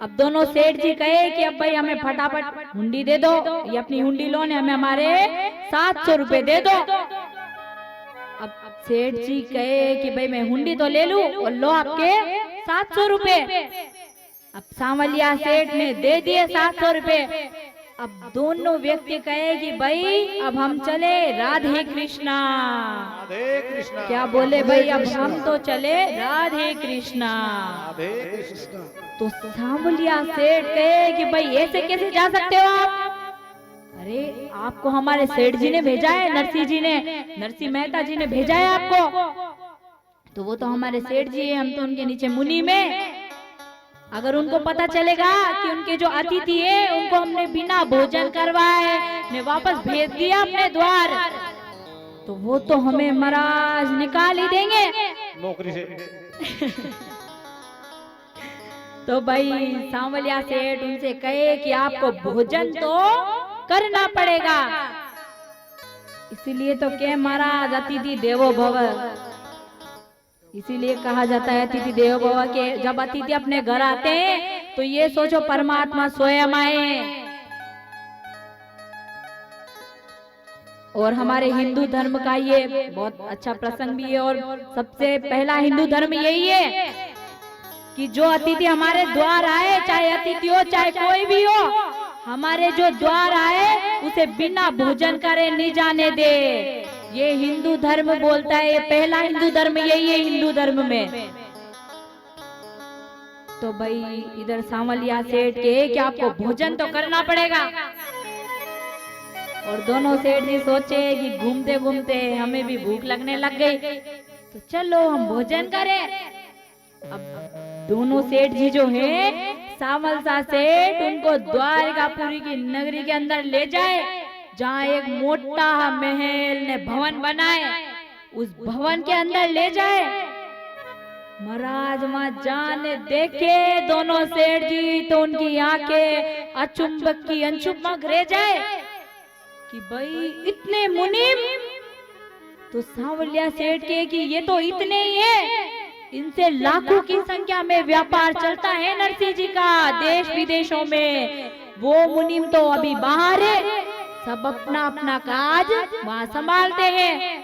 अब दोनों सेठ जी कहे कि अब भाई हमें फटाफट हुंडी दे दो, ये अपनी हुंडी लो ने हमें हमारे 700 रुपए दे दो। अब सेठ जी कहे कि भाई मैं हुंडी तो ले लूं और लो आपके 700 रुपए। अब सांवलिया सेठ ने दे दिए 700 रुपए। अब दोनों व्यक्ति कहे कि भाई अब हम चले राधे कृष्णा। राधे कृष्णा। क्या बोले भाई, अब हम तो चले राधे कृष्णा। राधे कृष्णा। तो सांवलिया सेठ कहे कि भाई ऐसे कैसे जा सकते हो आप, अरे आपको हमारे सेठ जी ने भेजा है, नरसिंह जी ने, नरसिंह मेहता जी ने भेजा है आपको, तो वो तो हमारे सेठ जी है, हम तो उनके नीचे मुनि में, अगर उनको पता चलेगा कि उनके जो अतिथि है उनको हमने बिना भोजन करवाए ने वापस भेज दिया अपने द्वार, तो वो तो हमें महाराज निकाल ही देंगे नौकरी से। तो भाई सांवलिया सेठ उनसे कहे कि आपको भोजन तो करना पड़ेगा, इसीलिए तो क्या महाराज अतिथि देवो भव, इसीलिए कहा जाता है अतिथि देवो भव के जब अतिथि अपने घर आते हैं तो ये सोचो परमात्मा स्वयं आए। और हमारे हिंदू धर्म का ये बहुत अच्छा प्रसंग भी है, और सबसे पहला हिंदू धर्म यही है कि जो अतिथि हमारे द्वार आए, चाहे अतिथि हो चाहे कोई भी हो, हमारे जो द्वार आए उसे बिना भोजन करे नहीं जाने दे। ये हिंदू धर्म बोलता है, ये पहला हिंदू धर्म यही है हिंदू धर्म में। तो भाई इधर सांवलिया सेठ के कि आपको भोजन तो करना पड़ेगा, और दोनों सेठ जी सोचे कि घूमते घूमते हमें भी भूख लगने लग गई, तो चलो हम भोजन करें। अब दोनों सेठ जी जो है सांवल सा सेठ उनको द्वारिकापुरी की नगरी के अंदर ले जाए, जहाँ एक मोटा महल ने भवन बनाए, उस भवन के अंदर ले जाए। महाराज वहां जाने देखे दोनों सेठ जी तो उनकी आंखें अचुंबक की अचुंबक रह जाए कि भाई इतने मुनीम। तो सांवलिया सेठ के कि ये तो इतने ही है, इनसे लाखों की संख्या में व्यापार चलता है नरसिंह जी का देश विदेशों में। वो मुनीम तो अभी बाहर है, सब अपना अपना काज वहां संभालते हैं।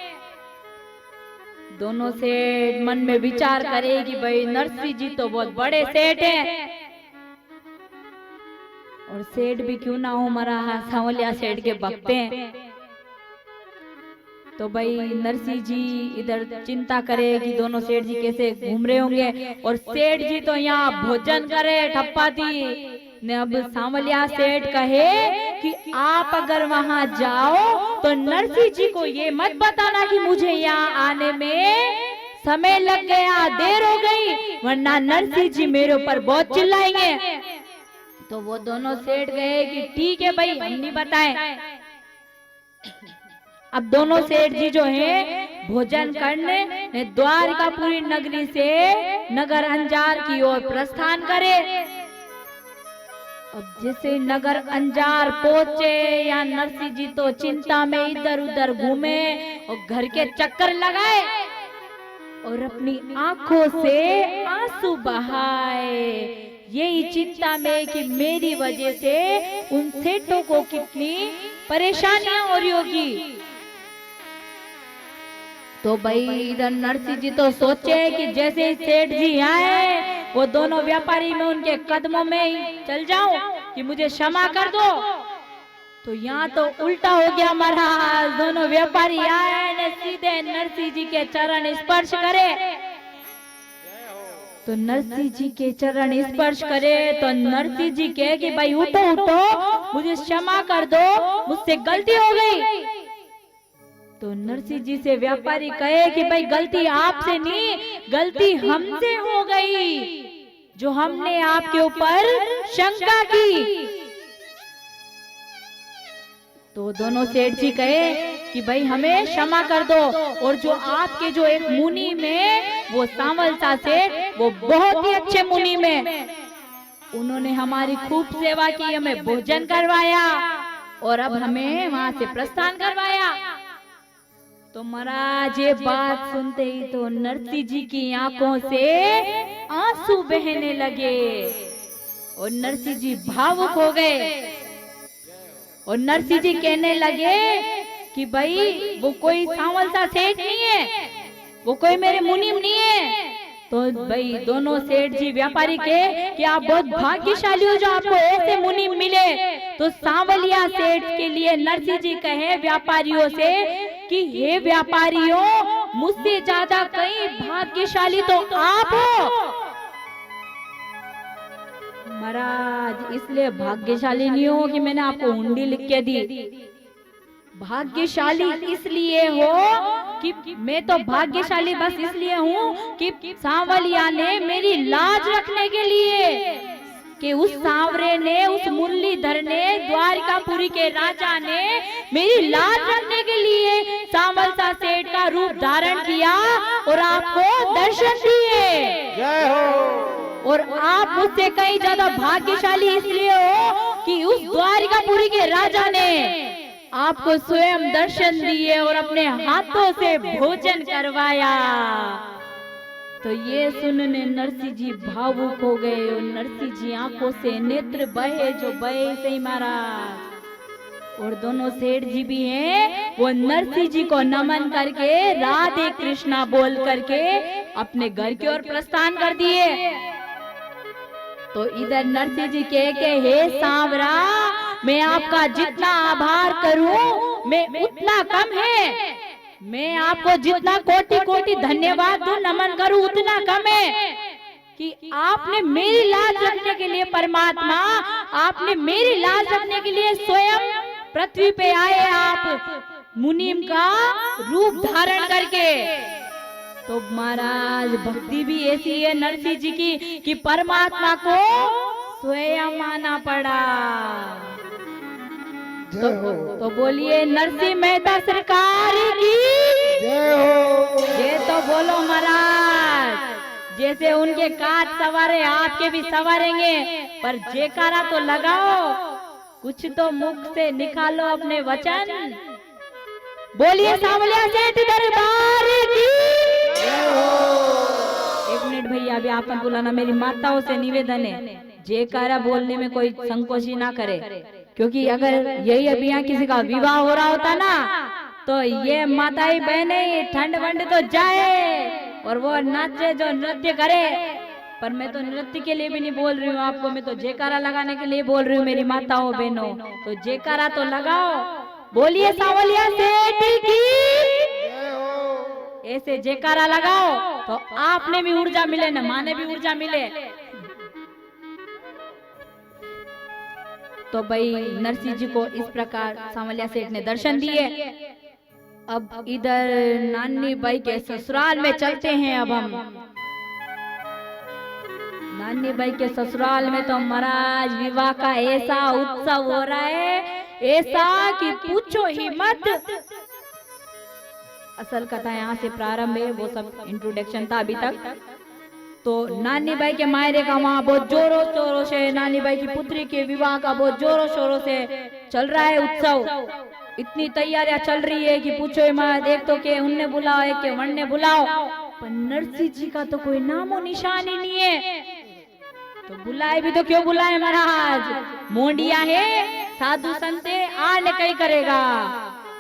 दोनों सेठ मन में विचार करे कि भाई नरसिंह जी तो बहुत बड़े सेठ हैं, और सेठ भी क्यों ना हो, हमारा सांवलिया सेठ के भक्त हैं। तो भाई नरसिंह जी इधर चिंता करे कि दोनों सेठ जी कैसे घूम रहे होंगे, और सेठ जी तो यहाँ भोजन करे ठप्पा थी ने। अब सांवलिया सेठ कहे कि आप अगर वहां जाओ तो नरसिंह जी को ये मत बताना कि मुझे यहाँ आने में समय लग गया, देर हो गई, वरना नरसिंह जी मेरे ऊपर बहुत चिल्लाएंगे। तो वो दोनों सेठ गए कि ठीक है भाई, हम नहीं बताएं। अब दोनों सेठ जी जो हैं भोजन करने द्वारकापुरी नगरी से नगर अंजार की ओर प्रस्थान करे। अब जैसे नगर अंजार पहुंचे, या नरसिंह जी तो चिंता में इधर उधर घूमे और घर के चक्कर लगाए और अपनी आंखों से आंसू बहाए, यही चिंता में कि मेरी वजह से उन सेठों को कितनी परेशानियां हो रही होगी। तो भाई इधर नरसिंह जी तो सोचे कि जैसे ही सेठ जी आए वो दोनों व्यापारी में उनके कदमों में ही चल जाऊं कि मुझे क्षमा कर दो। तो यहाँ तो उल्टा हो गया महाराज, दोनों व्यापारी आए ने सीधे नरसिंह जी के चरण स्पर्श करे। तो नरसिंह जी के चरण स्पर्श करे तो नरसिंह जी कहे कि भाई उठो उठो, मुझे क्षमा कर दो, मुझसे गलती हो गई। तो नरसिंह जी से व्यापारी कहे कि भाई गलती आपसे नहीं, गलती हमसे हो गई, जो हमने आपके ऊपर शंका की। तो दोनों सेठ जी कहे कि भाई हमें क्षमा कर दो, और जो आपके जो एक मुनि में वो सांवल सा सेठ, वो बहुत ही अच्छे मुनि में, उन्होंने हमारी खूब सेवा की, हमें भोजन करवाया और अब हमें वहां से प्रस्थान करवाया। तो महाराज ये बात सुनते ही तो नरसिंह जी की आंखों से आंसू बहने लगे और नरसिंह जी भावुक हो गए। और नरसिंह जी कहने लगे कि भाई वो कोई सांवल सा सेठ नहीं है, वो कोई मेरे मुनीम नहीं है। तो भाई दोनों सेठ जी व्यापारी के कि आप बहुत भाग्यशाली हो जो आपको ऐसे मुनीम मिले। तो सांवलिया सेठ के लिए नरसिंह जी कहे व्यापारियों से कि हे व्यापारियों, मुझसे ज्यादा कहीं भाग्यशाली तो आप हो। महाराज इसलिए भाग्यशाली नहीं हो कि मैंने आपको हुंडी लिख के दी, भाग्यशाली इसलिए हो कि मैं तो भाग्यशाली बस इसलिए हूँ कि सांवलिया ने मेरी लाज रखने के लिए, कि उस सांवरे ने, उस मुरलीधर ने, द्वारकापुरी के राजा ने मेरी लाज रखने के लिए सांवल सा सेठ का रूप धारण किया और आपको दर्शन दिए। जय हो। और आप मुझसे कहीं ज्यादा भाग्यशाली इसलिए हो कि उस द्वारकापुरी के राजा ने आपको स्वयं दर्शन दिए और अपने हाथों से भोजन करवाया। तो ये सुनने नरसिंह जी भावुक हो गए और नरसिंह जी आंखों से नेत्र बहे जो बहे सही महाराज। और दोनों सेठ जी भी हैं, वो नरसिंह जी को नमन करके राधे कृष्णा बोल करके अपने घर की ओर प्रस्थान कर दिए। तो इधर नरसिंह जी के हे सांवरा, मैं आपका जितना आभार करूं मैं उतना कम है, मैं आपको जितना कोटि कोटि धन्यवाद दूं नमन करूं उतना कम है कि आपने मेरी लाज रखने के लिए परमात्मा, आपने मेरी लाज रखने के लिए स्वयं पृथ्वी पे आए, आप मुनीम का रूप धारण करके। तो महाराज भक्ति भी ऐसी है नरसिंह जी की कि परमात्मा को स्वयं आना पड़ा। तो बोलिए नरसिंह मेहता सरकार की जय हो। ये तो बोलो महाराज, जैसे उनके काज सवारे आपके भी सवारेंगे, पर जयकारा तो लगाओ, कुछ तो मुख से निकालो अपने वचन। बोलिए सांवलिया सेठ दरबार की। एक भैया अभी आपने बुलाना, मेरी माताओं से निवेदन है जयकारा बोलने में कोई संकोची ना करे, क्योंकि अगर यही अभी यहाँ किसी का विवाह हो रहा होता ना तो ये माताई बहने ठंड वंड तो जाए और वो नाचे जो नृत्य करे। पर मैं तो नृत्य के लिए भी नहीं बोल रही हूँ आपको, मैं तो जयकारा लगाने के लिए बोल रही हूँ मेरी माताओं बहनों। तो जयकारा तो लगाओ, बोलिए सांवलिया सेठ की, ऐसे जयकारा लगाओ तो आपने भी ऊर्जा मिले न माने भी ऊर्जा मिले। तो भाई नरसिंह जी को इस प्रकार सांवलिया सेठ ने दर्शन दिए। अब इधर नानी बाई के ससुराल में चलते हैं। अब हम नानी बाई के ससुराल में तो महाराज विवाह का ऐसा उत्सव हो रहा है, ऐसा कि पूछो ही मत। असल कथा यहाँ से प्रारंभ है, वो सब इंट्रोडक्शन था अभी तक। तो नानी बाई के मायरे का वहाँ बहुत जोरों शोरों से, नानी बाई की पुत्री के विवाह का बहुत जोरों शोरों से चल रहा है उत्सव। इतनी तैयारियां चल रही है कि पूछो मत। एक तो के उनने बुलाओ, एक के वन ने बुलाओ, पर नरसिंह जी का तो कोई नामो निशान ही नहीं है। तो बुलाए भी तो क्यों बुलाए महाराज, मोंडिया है साधु संते आने कहीं करेगा,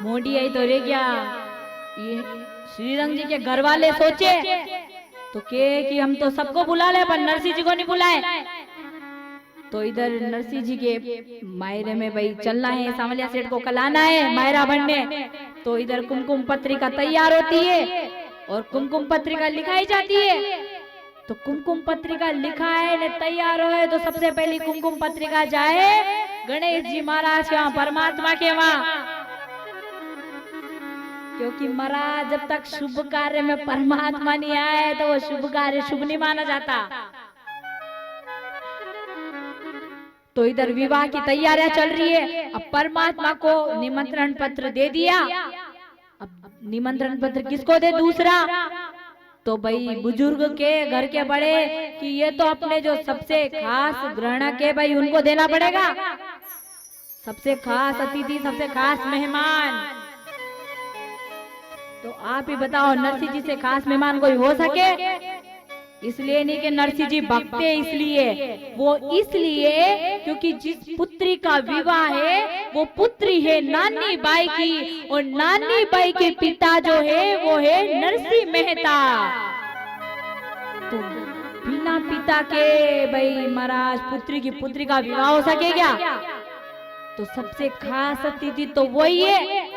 मोंडिया ही तो रह गया। ये श्रीरंग जी के घर वाले सोचे तो कि हम तो सबको बुला ले पर नरसिंह जी को नहीं बुलाए। तो इधर नरसिंह जी के मायरे में भाई चलना है, सांवलिया सेठ को कल आना है मायरा बनने। तो इधर कुमकुम पत्रिका तैयार होती है और कुमकुम पत्रिका लिखाई जाती है। तो कुमकुम पत्रिका लिखाए ने तैयार होए तो सबसे पहली कुमकुम पत्रिका जाए गणेश जी महाराज के वहां, परमात्मा के वहां, क्योंकि महाराज जब तक शुभ कार्य में परमात्मा नहीं आए तो वो शुभ कार्य शुभ नहीं माना जाता। तो इधर विवाह की तैयारियां चल रही है। अब परमात्मा को निमंत्रण पत्र दे दिया। अब निमंत्रण पत्र किसको दे? दूसरा तो भाई बुजुर्ग के घर के बड़े कि ये तो अपने जो सबसे खास ग्रहणक है भाई उनको देना पड़ेगा, सबसे खास अतिथि, सबसे खास मेहमान। तो आप ही बताओ नरसिंह जी से खास मेहमान कोई हो सके? इसलिए नहीं कि नरसिंह जी भक्ते, इसलिए वो इसलिए क्योंकि जिस पुत्री का विवाह है वो पुत्री है नानी बाई की, और नानी बाई के पिता जो है वो है नरसिंह मेहता। तो बिना पिता के भाई महाराज पुत्री का विवाह हो सके क्या? तो सबसे खास अतिथि तो वही है,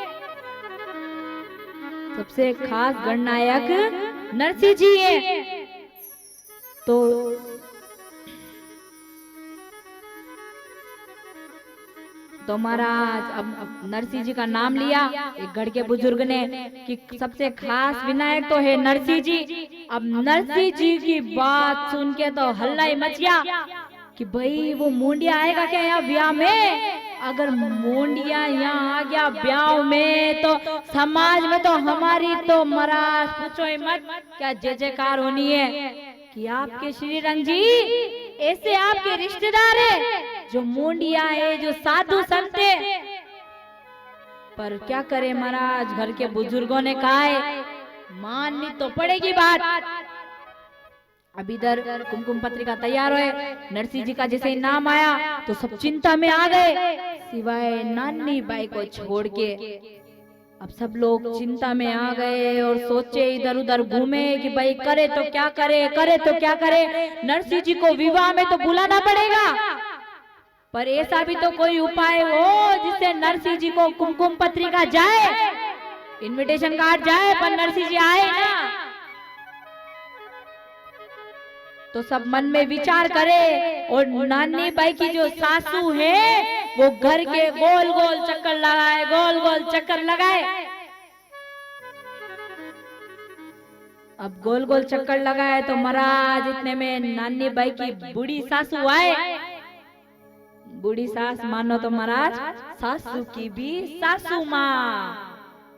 सबसे खास गणनायक नरसिंह जी है। तो महाराज अब नरसिंह जी का नाम लिया एक घर के बुजुर्ग ने कि सबसे खास विनायक तो है नरसिंह जी। अब नरसिंह जी की बात सुन के तो हल्ला ही मच गया कि भाई वो मोंडिया आएगा क्या यहाँ ब्याह में? अगर मोंडिया यहाँ आ गया ब्याह में तो समाज में तो हमारी तो महाराज पूछो ही मत क्या जय जयकार होनी है कि आपके श्रीरंग जी ऐसे आपके रिश्तेदार है जो मोंडिया है, जो साधु संत है। पर क्या करे महाराज, घर के बुजुर्गों ने कहा है माननी तो पड़ेगी बात। अब इधर कुमकुम पत्रिका तैयार हुए, नरसिंह जी का जैसे ही नाम आया तो सब चिंता में आ गए सिवाय नानी बाई को छोड़ के। अब सब लोग चिंता में आ गए और सोचे इधर उधर घूमे कि भाई करे तो क्या करे, करे तो क्या करे। नरसिंह जी को विवाह में तो बुलाना पड़ेगा, पर ऐसा भी तो कोई उपाय हो जिससे नरसिंह जी को कुमकुम पत्रिका जाए, इनविटेशन कार्ड जाए, पर नरसिंह जी आए ना। तो सब मन में विचार करे और नानी बाई की जो सासू है वो घर के गोल गोल चक्कर लगाए, गोल गोल चक्कर लगाए। अब गोल गोल चक्कर लगाए तो महाराज इतने में नानी बाई की बूढ़ी सासू आए। बूढ़ी सास मानो तो महाराज सासू की भी सासू माँ,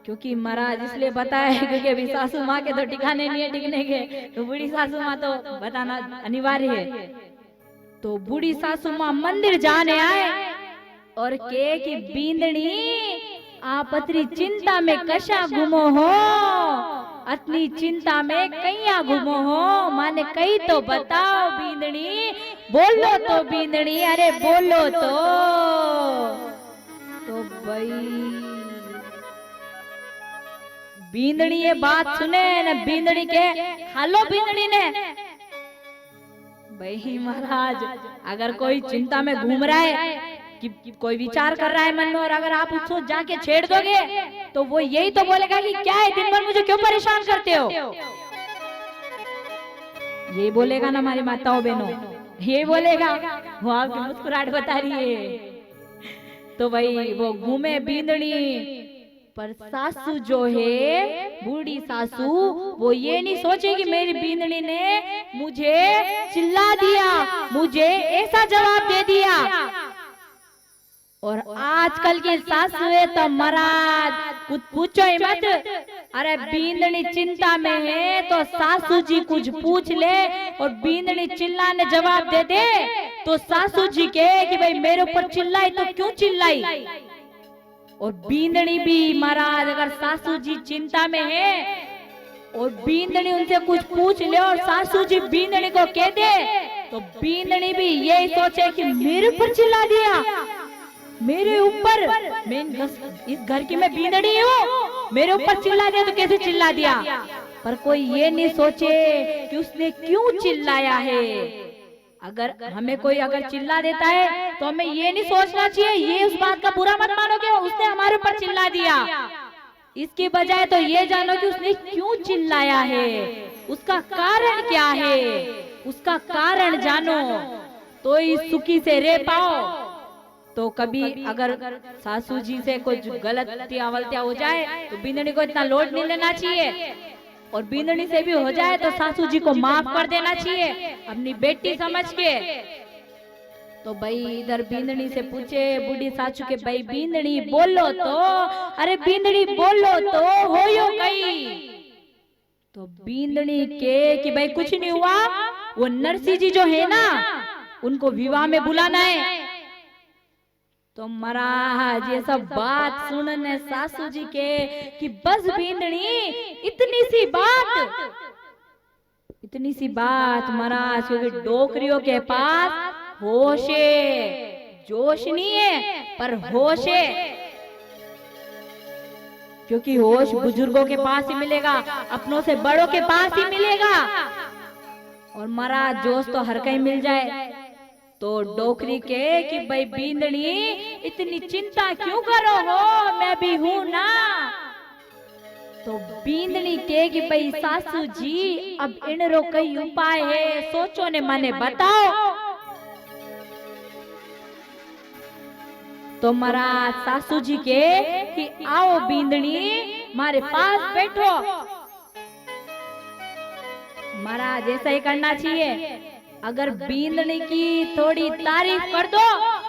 क्योंकि महाराज इसलिए बताया क्योंकि अभी सासू माँ के तो ठिकाने नहीं है टिकने के, तो बूढ़ी सासू माँ तो बताना अनिवार्य है। तो बूढ़ी सासू माँ मंदिर जाने आए और के की बींदनी आप पत्री चिंता में कशा घूमो हो, अपनी चिंता में कैया घूमो हो, माने कई तो बताओ बींदड़ी, बोलो तो बींदड़ी, अरे बोलो तो भाई बींदड़ी ये बात सुने न, बींदड़ी के हालो बींदड़ी ने, भाई महाराज अगर कोई चिंता में घूम रहा है कि कोई विचार कर रहा है मन में, और अगर आप उसको जाके छेड़ दोगे तो वो यही तो बोलेगा कि क्या है, दिन भर मुझे क्यों परेशान करते हो, ये बोलेगा ना हमारी माताओं बहनों, ये बोलेगा। वो आपकी मुस्कुराहट बता रही है। तो भाई वो घूमे बींदड़ी, पर सासू जो है बूढ़ी सासू, वो ये नहीं सोचे कि मेरी बींदड़ी ने मुझे चिल्ला दिया, मुझे ऐसा जवाब दे दिया। और आजकल की सासू है तो महाराज कुछ पूछो ही मत, अरे बींदड़ी चिंता में है तो सासू जी कुछ पूछ ले और बींदड़ी चिल्लाने जवाब दे दे तो सासू जी कहे कि भाई मेरे ऊपर चिल्लाई तो क्यों चिल्लाई। और बींदड़ी भी महाराज अगर सासू जी चिंता में है और बींदड़ी उनसे कुछ पूछ ले और सासू जी बींदड़ी को कह दे तो बींदड़ी भी यही सोचे कि मेरे ऊपर चिल्ला दिया, मेरे ऊपर, मैं इस घर की मैं बींदड़ी हूँ, मेरे ऊपर चिल्ला दिया तो कैसे चिल्ला दिया। पर कोई ये नहीं सोचे कि उसने क्यों चिल्लाया है। अगर हमें कोई अगर चिल्ला देता है तो हमें ये नहीं सोचना चाहिए, ये उस बात का बुरा मत मानो कि उसने हमारे ऊपर चिल्ला दिया, इसके बजाय तो ये जानो कि उसने क्यों चिल्लाया है, उसका कारण क्या है, उसका कारण जानो तो इस सुखी से रह पाओ। तो कभी अगर सासू जी से कुछ गलतियां वलतियां हो जाए तो बींदड़ी को इतना लोड नहीं लेना चाहिए, और बींदड़ी से भी हो जाए तो सासू जी को माफ कर देना चाहिए अपनी बेटी समझ के। तो भाई इधर बींदड़ी से पूछे बूढ़ी सासू के, भाई बींदड़ी बोलो तो, अरे बींदड़ी बोलो तो हो यो कई। तो बींदड़ी के कि भाई कुछ नहीं हुआ, वो नरसी जी जो है ना उनको विवाह में बुलाना है। तो महाराज ये सब बात सुनने सासू जी के कि बस बींदड़ी इतनी सी बात महाराज, क्योंकि डोकरियों के पास होश है, जोश नहीं है पर होश है, क्योंकि होश बुजुर्गों के पास ही मिलेगा, अपनों से बड़ों के पास ही मिलेगा। और महाराज जोश तो हर कहीं मिल जाए। तो डोकरी के कि भाई बींदड़ी इतनी चिंता क्यों करो हो, मैं भी हूं ना। तो बींदड़ी के कि भाई सासू जी अब इन रो कई उपाय है, सोचो ने माने बताओ। तो महाराज सासू जी के कि आओ बींदड़ी मारे पास बैठो। महाराज ऐसा ही करना चाहिए। अगर बींदड़ी की थोड़ी तारीफ कर दो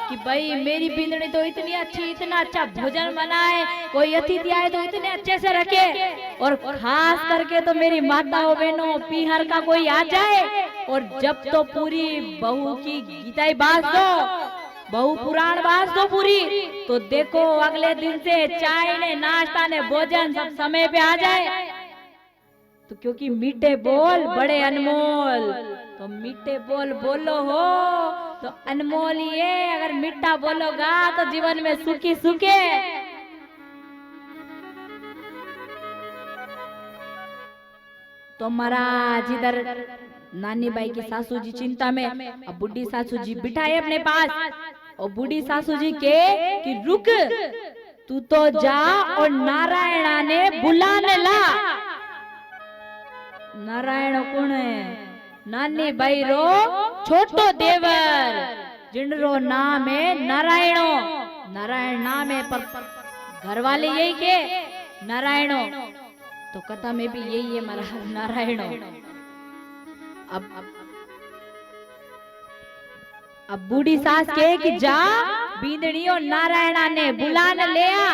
कि भाई मेरी बींदड़ी तो इतनी अच्छी, इतना अच्छा भोजन बनाए, कोई अतिथि आए तो इतने अच्छे से रखे, और खास करके तो मेरी माताओं बहनों पीहर का कोई आ जाए और जब तो पूरी बहू की गीताई बाज दो, बहु पुराण बाज दो पूरी, तो देखो अगले दिन से चाय ने नाश्ता ने भोजन सब समय पे आ जाए। तो क्योंकि मीठे बोल बड़े अनमोल, तो मीठे बोल बोलो हो तो अनमोल ही है। अगर मीठा बोलोगा तो जीवन में सुखी सुखे। तो महाराज इधर नानी बाई की सासू जी चिंता में, अब बुढ़ी सासू जी बिठाए अपने पास, और बुढ़ी सासू जी के कि रुक तू तो जा और नारायणा ने बुलाने ला। नारायण कौन है? नानी बाई रो छोटो देवर, जिनरो नाम है नारायणो। नारायण नाम है पर घर वाले यही के नारायणो, तो कथा में भी यही है महाराज नारायणो। अब बूढ़ी सास के कि जा बींदड़ी और नारायणा ने बुलाने ले आ।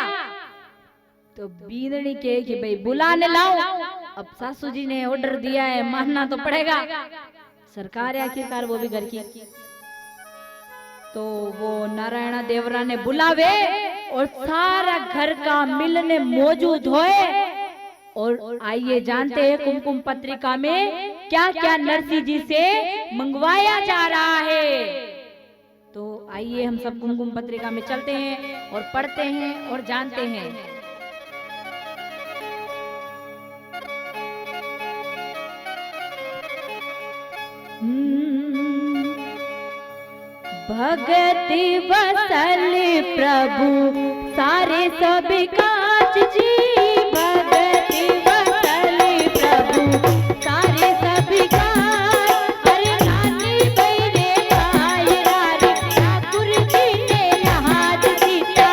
तो बींदड़ी के कि भाई बुलाने लाओ। अब सासू जी ने ऑर्डर दिया है, मानना तो पड़ेगा, सरकार है आखिरकार, वो भी घर की। तो वो नारायणा देवरा ने बुलावे और सारा घर का मिलने मौजूद होए और आइए जानते हैं कुमकुम पत्रिका में क्या क्या नरसिंह जी से मंगवाया जा रहा है। तो आइए हम सब कुमकुम पत्रिका में चलते हैं और पढ़ते हैं और जानते हैं। भगति वसल प्रभु सारे सब काज जी, भगति वसल प्रभु सारे सब काज। अरे नानी बैरे भाई रारी ठाकुर जी ने नहाज सीता,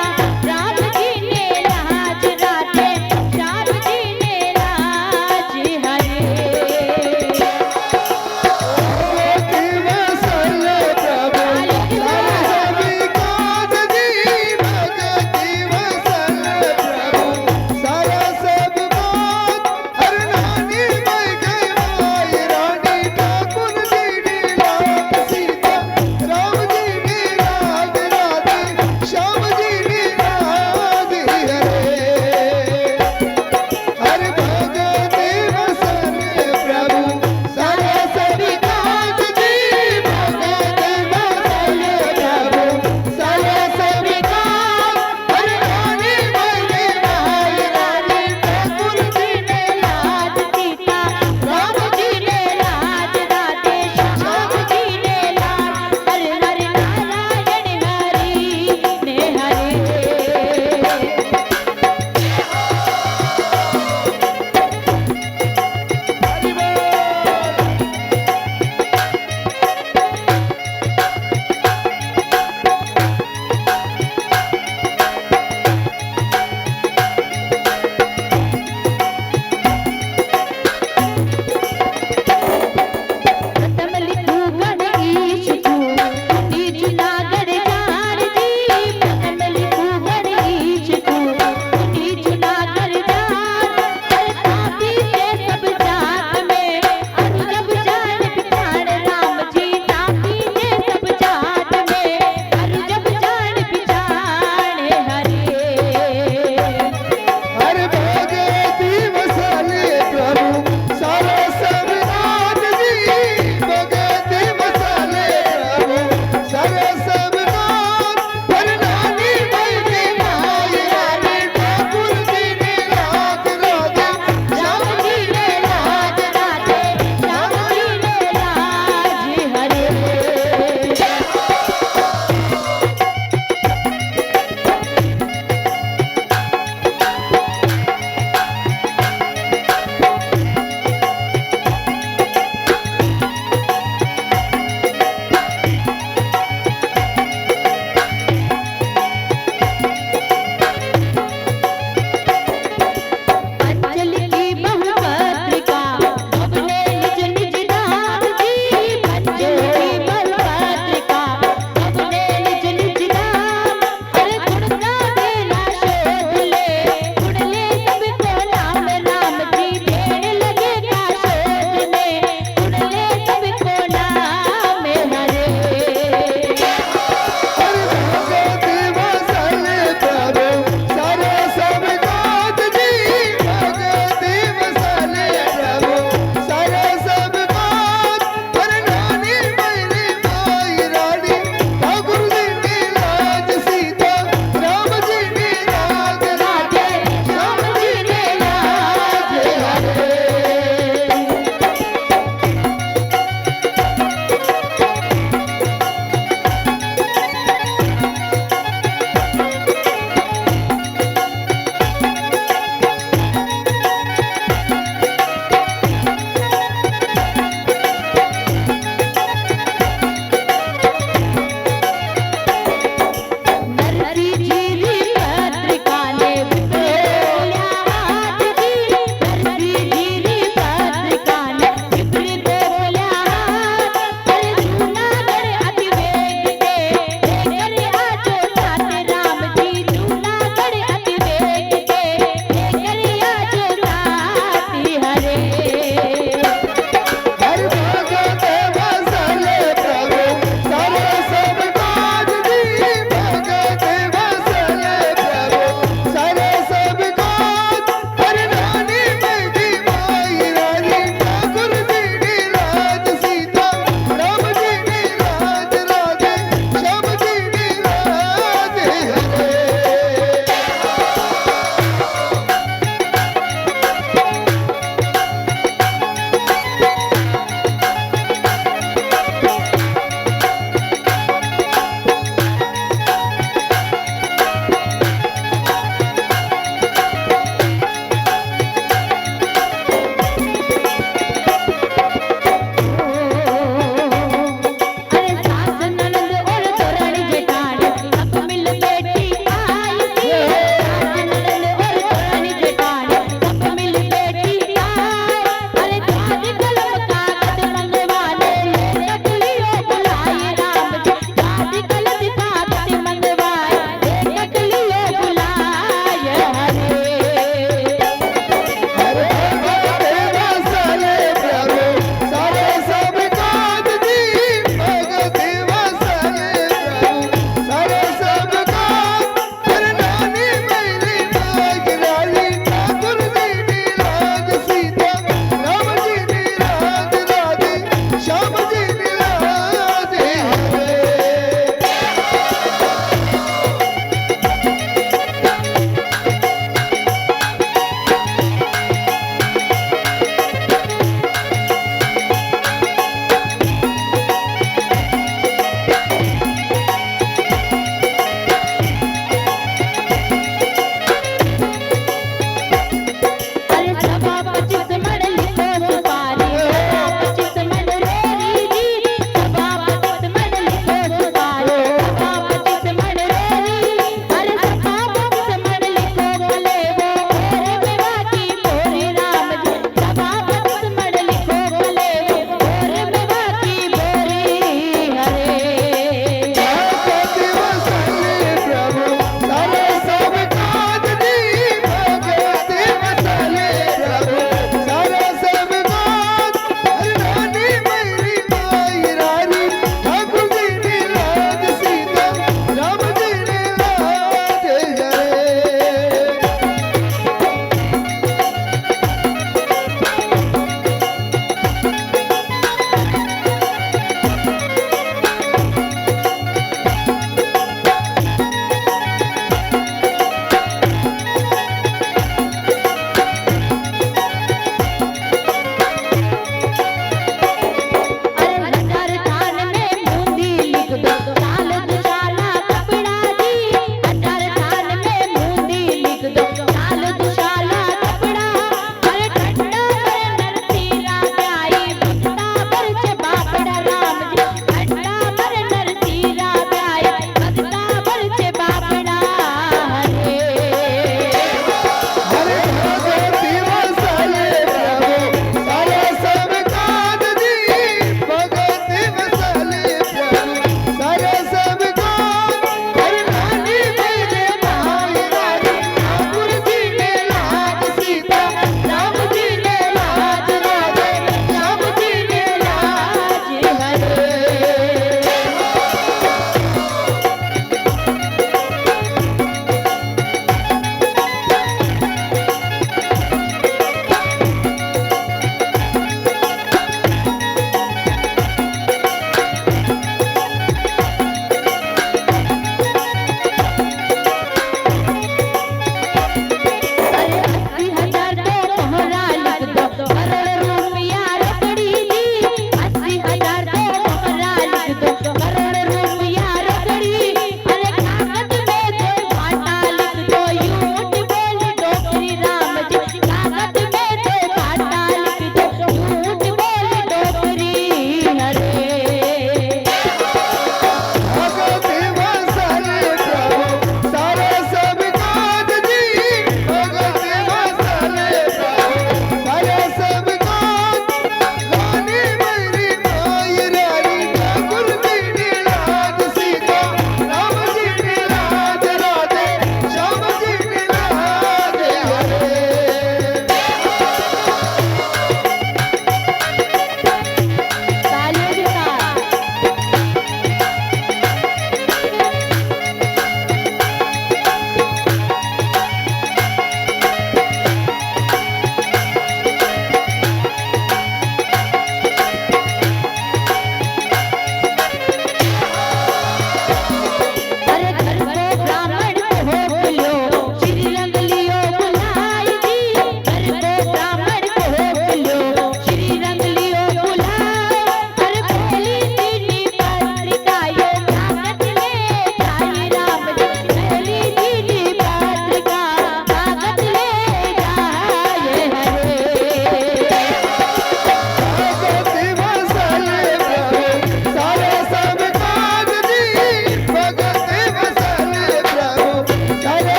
राम जी ने नहाज राधे, श्याम जी ने नहाज हरे। भगति वसल प्रभु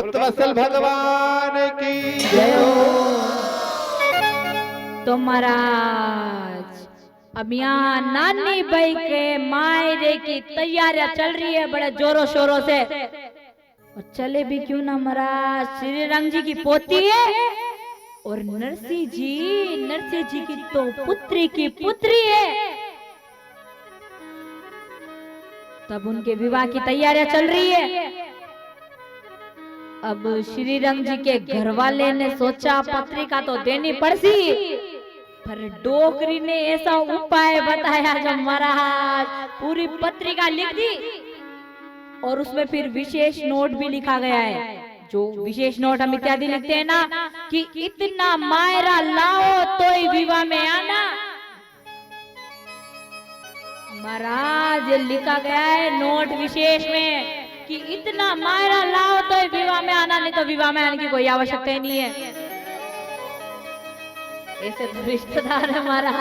भक्त वत्सल भगवान की जय हो। तो महाराज अब यहाँ नानी बाई के मायरे की तैयारियां चल रही है बड़े जोरों शोरों से। और चले भी क्यों ना महाराज, श्री रंग जी की पोती है और नरसिंह जी की तो पुत्री की पुत्री है। तब उनके विवाह की तैयारियां चल रही है। अब श्री रंग जी के घर वाले ने सोचा पत्रिका तो देनी पड़ती, पर डोकरी ने ऐसा उपाय बताया जो महाराज पूरी पत्रिका लिख दी। और उसमें फिर विशेष नोट भी लिखा गया है, जो विशेष नोट हम इत्यादि लिखते हैं ना कि इतना मायरा लाओ तो ही विवाह में आना। महाराज लिखा गया है नोट विशेष में कि इतना मायरा लाओ तो विवाह में आना, नहीं तो विवाह में आने की कोई आवश्यकता ही नहीं है। ऐसे तो रिश्तेदार हमारा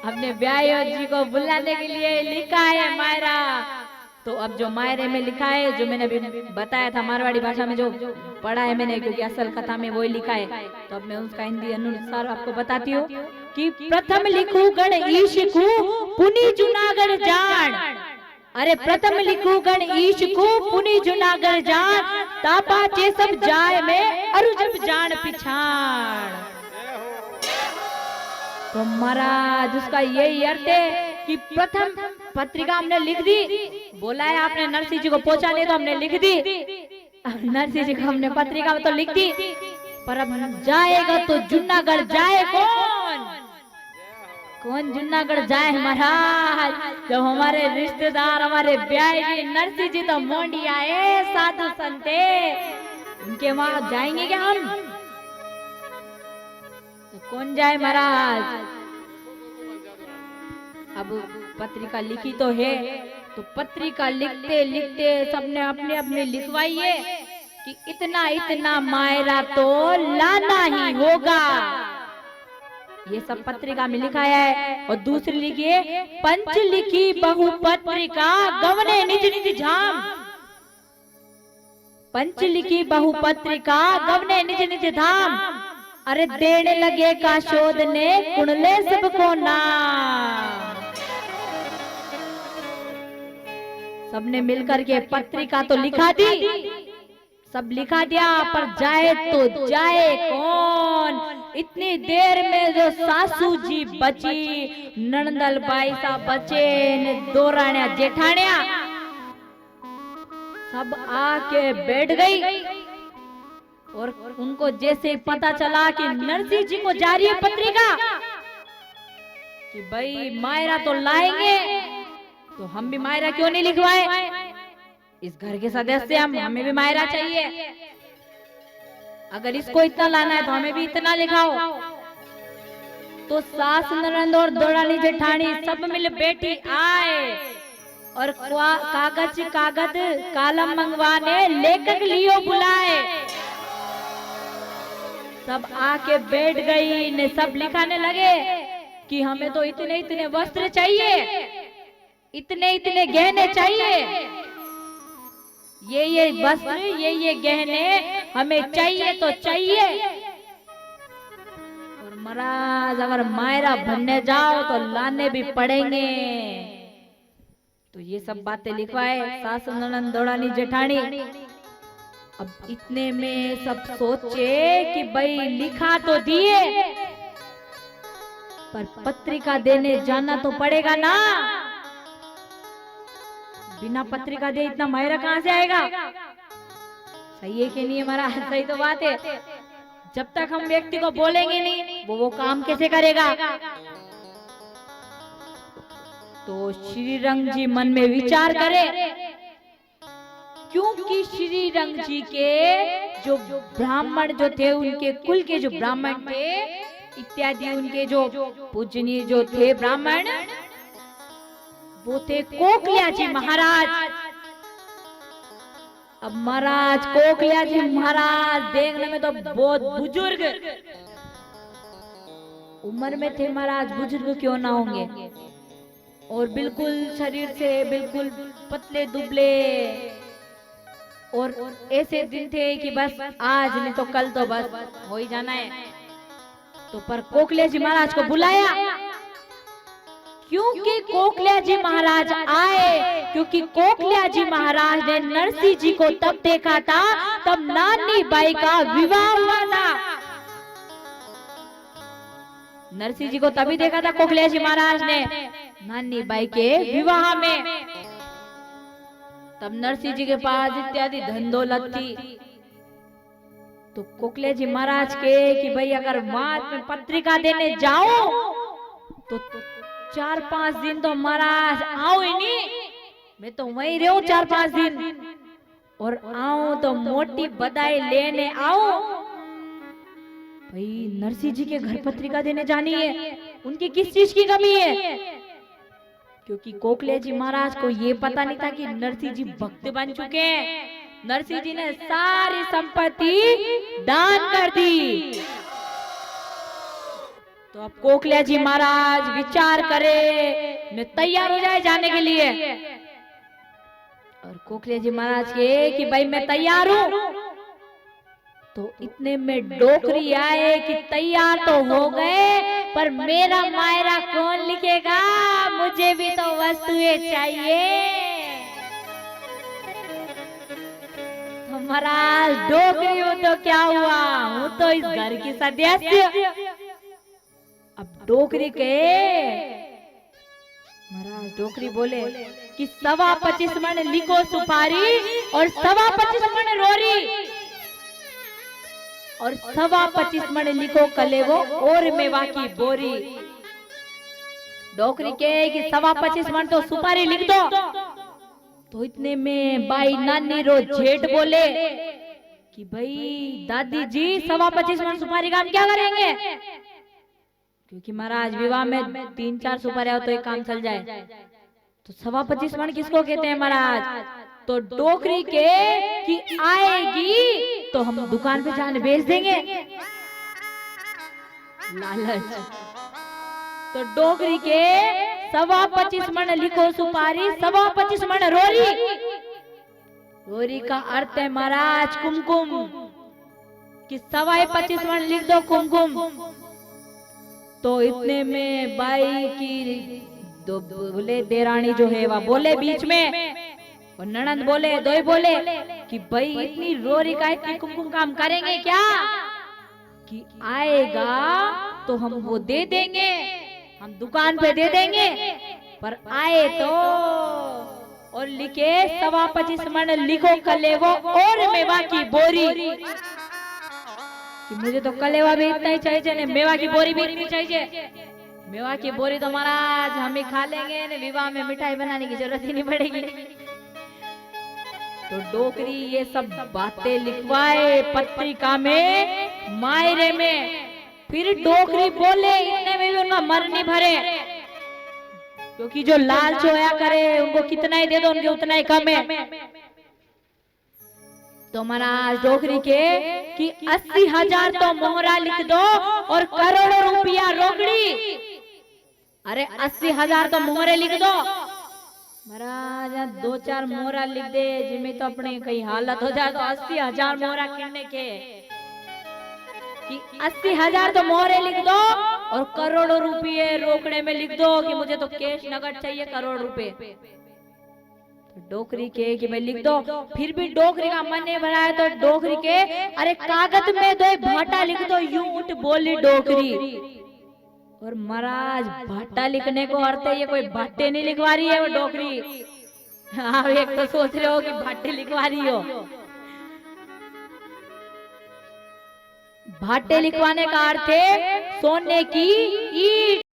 अपने ब्याह जी को बुलाने के लिए लिखा है मायरा। तो अब जो मायरे में लिखा है, जो मैंने अभी बताया था मारवाड़ी भाषा में जो पढ़ा है मैंने, क्योंकि असल कथा में वही लिखा है, तो अब मैं उसका हिंदी अनुसार आपको बताती हूँ कि प्रथम लिखू गण ईश को पुनी जूनागढ़ जान। अरे प्रथम लिखू गण ईश को पुनी जूनागढ़ जान, तापा चे सब जाए में अरु जब जान पिछाण। तो महाराज उसका यही अर्थ है कि प्रथम पत्रिका हमने लिख दी, बोला है आपने नरसिंह जी को पहुंचाने, तो हमने लिख दी। नरसिंह जी को हमने पत्रिका तो लिख दी, पर अब जाएगा तो जूनागढ़ जाए कौन जूनागढ़ जाए महाराज? जब हमारे रिश्तेदार हमारे ब्याह जी नरसिंह जी तो मोंडिया है, साधु संते, उनके वहां जाएंगे क्या हम? तो कौन जाए महाराज? अब पत्रिका लिखी तो है, तो पत्रिका लिखते लिखते सबने अपने अपने लिखवाई है कि इतना इतना मायरा तो लाना ही होगा। ये सब पत्रिका में लिखा है। और दूसरी लिखिए, पंच लिखी बहु पत्रिका गवने निज निज झाम। पंच लिखी बहु पत्रिका गवने निज निज धाम। अरे देने लगे का शोधने कुणले सबको नाम। सबने मिलकर के पत्रिका तो लिखा दी, सब लिखा दिया, पर जाए तो जाए कौन? इतनी देर में जो सासू जी बची, नंदल बाई सा बचे ने दोराण्या जेठाण्या सब आके बैठ गई। और उनको जैसे पता चला कि नरसिंह जी को जा रही है पत्रिका कि भाई मायरा तो लाएंगे, तो हम भी मायरा क्यों नहीं लिखवाए? इस घर के सदस्य हमें भी मायरा चाहिए। अगर इसको इतना लाना है तो हमें भी इतना लिखाओ। तो सास ननद और दोरानी जेठानी सब मिल बैठी आए और कागज कालम मंगवाने लेखक लियो बुलाए। सब आके बैठ गई ने सब लिखाने लगे कि हमें तो इतने इतने वस्त्र चाहिए, इतने इतने गहने चाहिए, ये वस्त्र ये गहने हमें चाहिए तो चाहिए। और महाराज अगर मायरा बनने जाओ तो लाने भी पड़ेंगे। तो ये सब बातें लिखवाए सास ननद दोरानी जेठानी। अब इतने में सब सोचे कि भाई लिखा तो दिए, पर पत्रिका देने जाना तो पड़ेगा ना। बिना पत्रिका दे इतना मायरा कहां से आएगा? सही है कि नहीं हमारा? सही तो बात है। जब तक हम व्यक्ति को बोलेंगे नहीं, वो काम कैसे करेगा? तो श्री रंग जी मन में विचार करे, क्योंकि श्री रंग जी के जो ब्राह्मण जो थे, उनके कुल के जो ब्राह्मण थे इत्यादि, उनके जो पूजनीय जो थे ब्राह्मण, वो थे कोकलिया जी महाराज। अब महाराज कोकलिया जी महाराज देखने में तो बहुत बुजुर्ग उम्र में थे महाराज, बुजुर्ग क्यों ना होंगे, और बिल्कुल शरीर से बिल्कुल पतले दुबले, और ऐसे दिन थे कि बस आज नहीं तो कल तो बस हो ही जाना है। तो पर कोकले जी महाराज को बुलाया, क्योंकि कोकले जी महाराज आए, क्योंकि कोकले जी महाराज ने नरसिंह जी को तब देखा था तब नानी बाई का विवाह हुआ था। नरसिंह जी को तभी देखा था कोकले जी महाराज ने नानी बाई के विवाह में। तब नरसिंह जी के पास इत्यादि धन दौलत थी। तो कोकले जी महाराज के कि भाई अगर मात में पत्रिका देने जाओ तो 4-5 दिन तो महाराज आओ ही नहीं, मैं तो वहीं रहूं 4-5 दिन, और आऊं तो मोटी बधाई लेने आओ। भाई नरसिंह जी के घर पत्रिका देने जानी है, उनकी किस चीज की कमी है? क्योंकि कोकले जी महाराज को ये पता नहीं था कि नरसिंह जी भक्त बन चुके हैं। नरसिंह जी ने सारी संपत्ति दान कर दी। तो अब कोकले जी महाराज विचार करे, मैं तैयार हो जाए जाने के लिए। और कोकले जी महाराज के कि भाई मैं तैयार हूं। तो इतने में डोकरी आए कि तैयार तो हो गए, पर मेरा मायरा कौन लिखेगा, मुझे भी तो वस्तुएं चाहिए। तो महाराज डोकरी हो तो क्या हुआ, हूं तो इस घर की सदस्य। अब डोकरी के महाराज डोकरी बोले कि 25 मन लिखो सुपारी और 25 मन रोरी और 25 मन लिखो कलेवो और मेवा की बोरी। डोकरी के कि 25 मन तो सुपारी लिख दो। तो इतने में बाई नानी रो जेठ बोले कि भाई दादी जी 25 मन सुपारी का हम क्या करेंगे, क्योंकि महाराज विवाह में 3-4 सुपारी हो तो एक काम चल जाए। तो 25 मन किसको कहते हैं महाराज? तो डोकरी के कि आएगी तो हम दुकान पे जाने बेच देंगे, लालच। तो डोकरी के 25 मन लिखो सुपारी, 25 मन रोरी। रोरी का अर्थ है महाराज कुमकुम, कि 25 मन लिख दो कुमकुम। तो इतने में बाई की दो बोले देरानी जो है वह बोले बीच में, और ननंद बोले दोई बोले कि भाई इतनी रोरी का इतनी कुमकुम काम करेंगे क्या, कि आएगा तो हम वो दे देंगे, हम दुकान पे दे देंगे, पर आए तो और लिखे 25 मन लिखो कलेवो और मेवा की बोरी। कि मुझे तो कलेवा भी इतना ही चाहिए, मेवा की बोरी भी इतनी चाहिए। मेवा की बोरी तो महाराज हम ही खा लेंगे, ने विवाह में मिठाई बनाने की जरूरत ही नहीं पड़ेगी। तो डोकरी ये सब बातें लिखवाए पत्रिका में मायरे में। फिर डोकरी बोले इतने में भी उनका मन नहीं भरे, क्योंकि जो लालच होया करे उनको कितना ही दे दो उनके उतना ही कम है। तो महाराज डोकरी के कि 80,000 तो मोहरा लिख दो और करोड़ों रुपया रोकड़ी। अरे 80,000 तो मोहरे लिख दो महाराज, 2-4 मोहरा लिख दे जिसमें तो अपने कहीं हालत हो जाए, तो 80,000 मोहरा किनने के कि 80,000 तो मोहरे लिख दो और करोड़ों रुपये रोकड़े में लिख दो, कि मुझे तो कैश नगद चाहिए करोड़ रुपए। डोकरी के कि मैं लिख दो। फिर भी डोकरी का मन नहीं भरा है, तो डोकरी के अरे कागज में दो भाटा लिख दो, यूं उठ बोली डोकरी। और महाराज भाटा लिखने को अर्थ है ये कोई भाटे नहीं लिखवा रही है वो डोकरी। आप एक तो सोच रहे हो कि भाटे लिखवा रही हो। भाटे लिखवाने का अर्थ है सोने की ईट।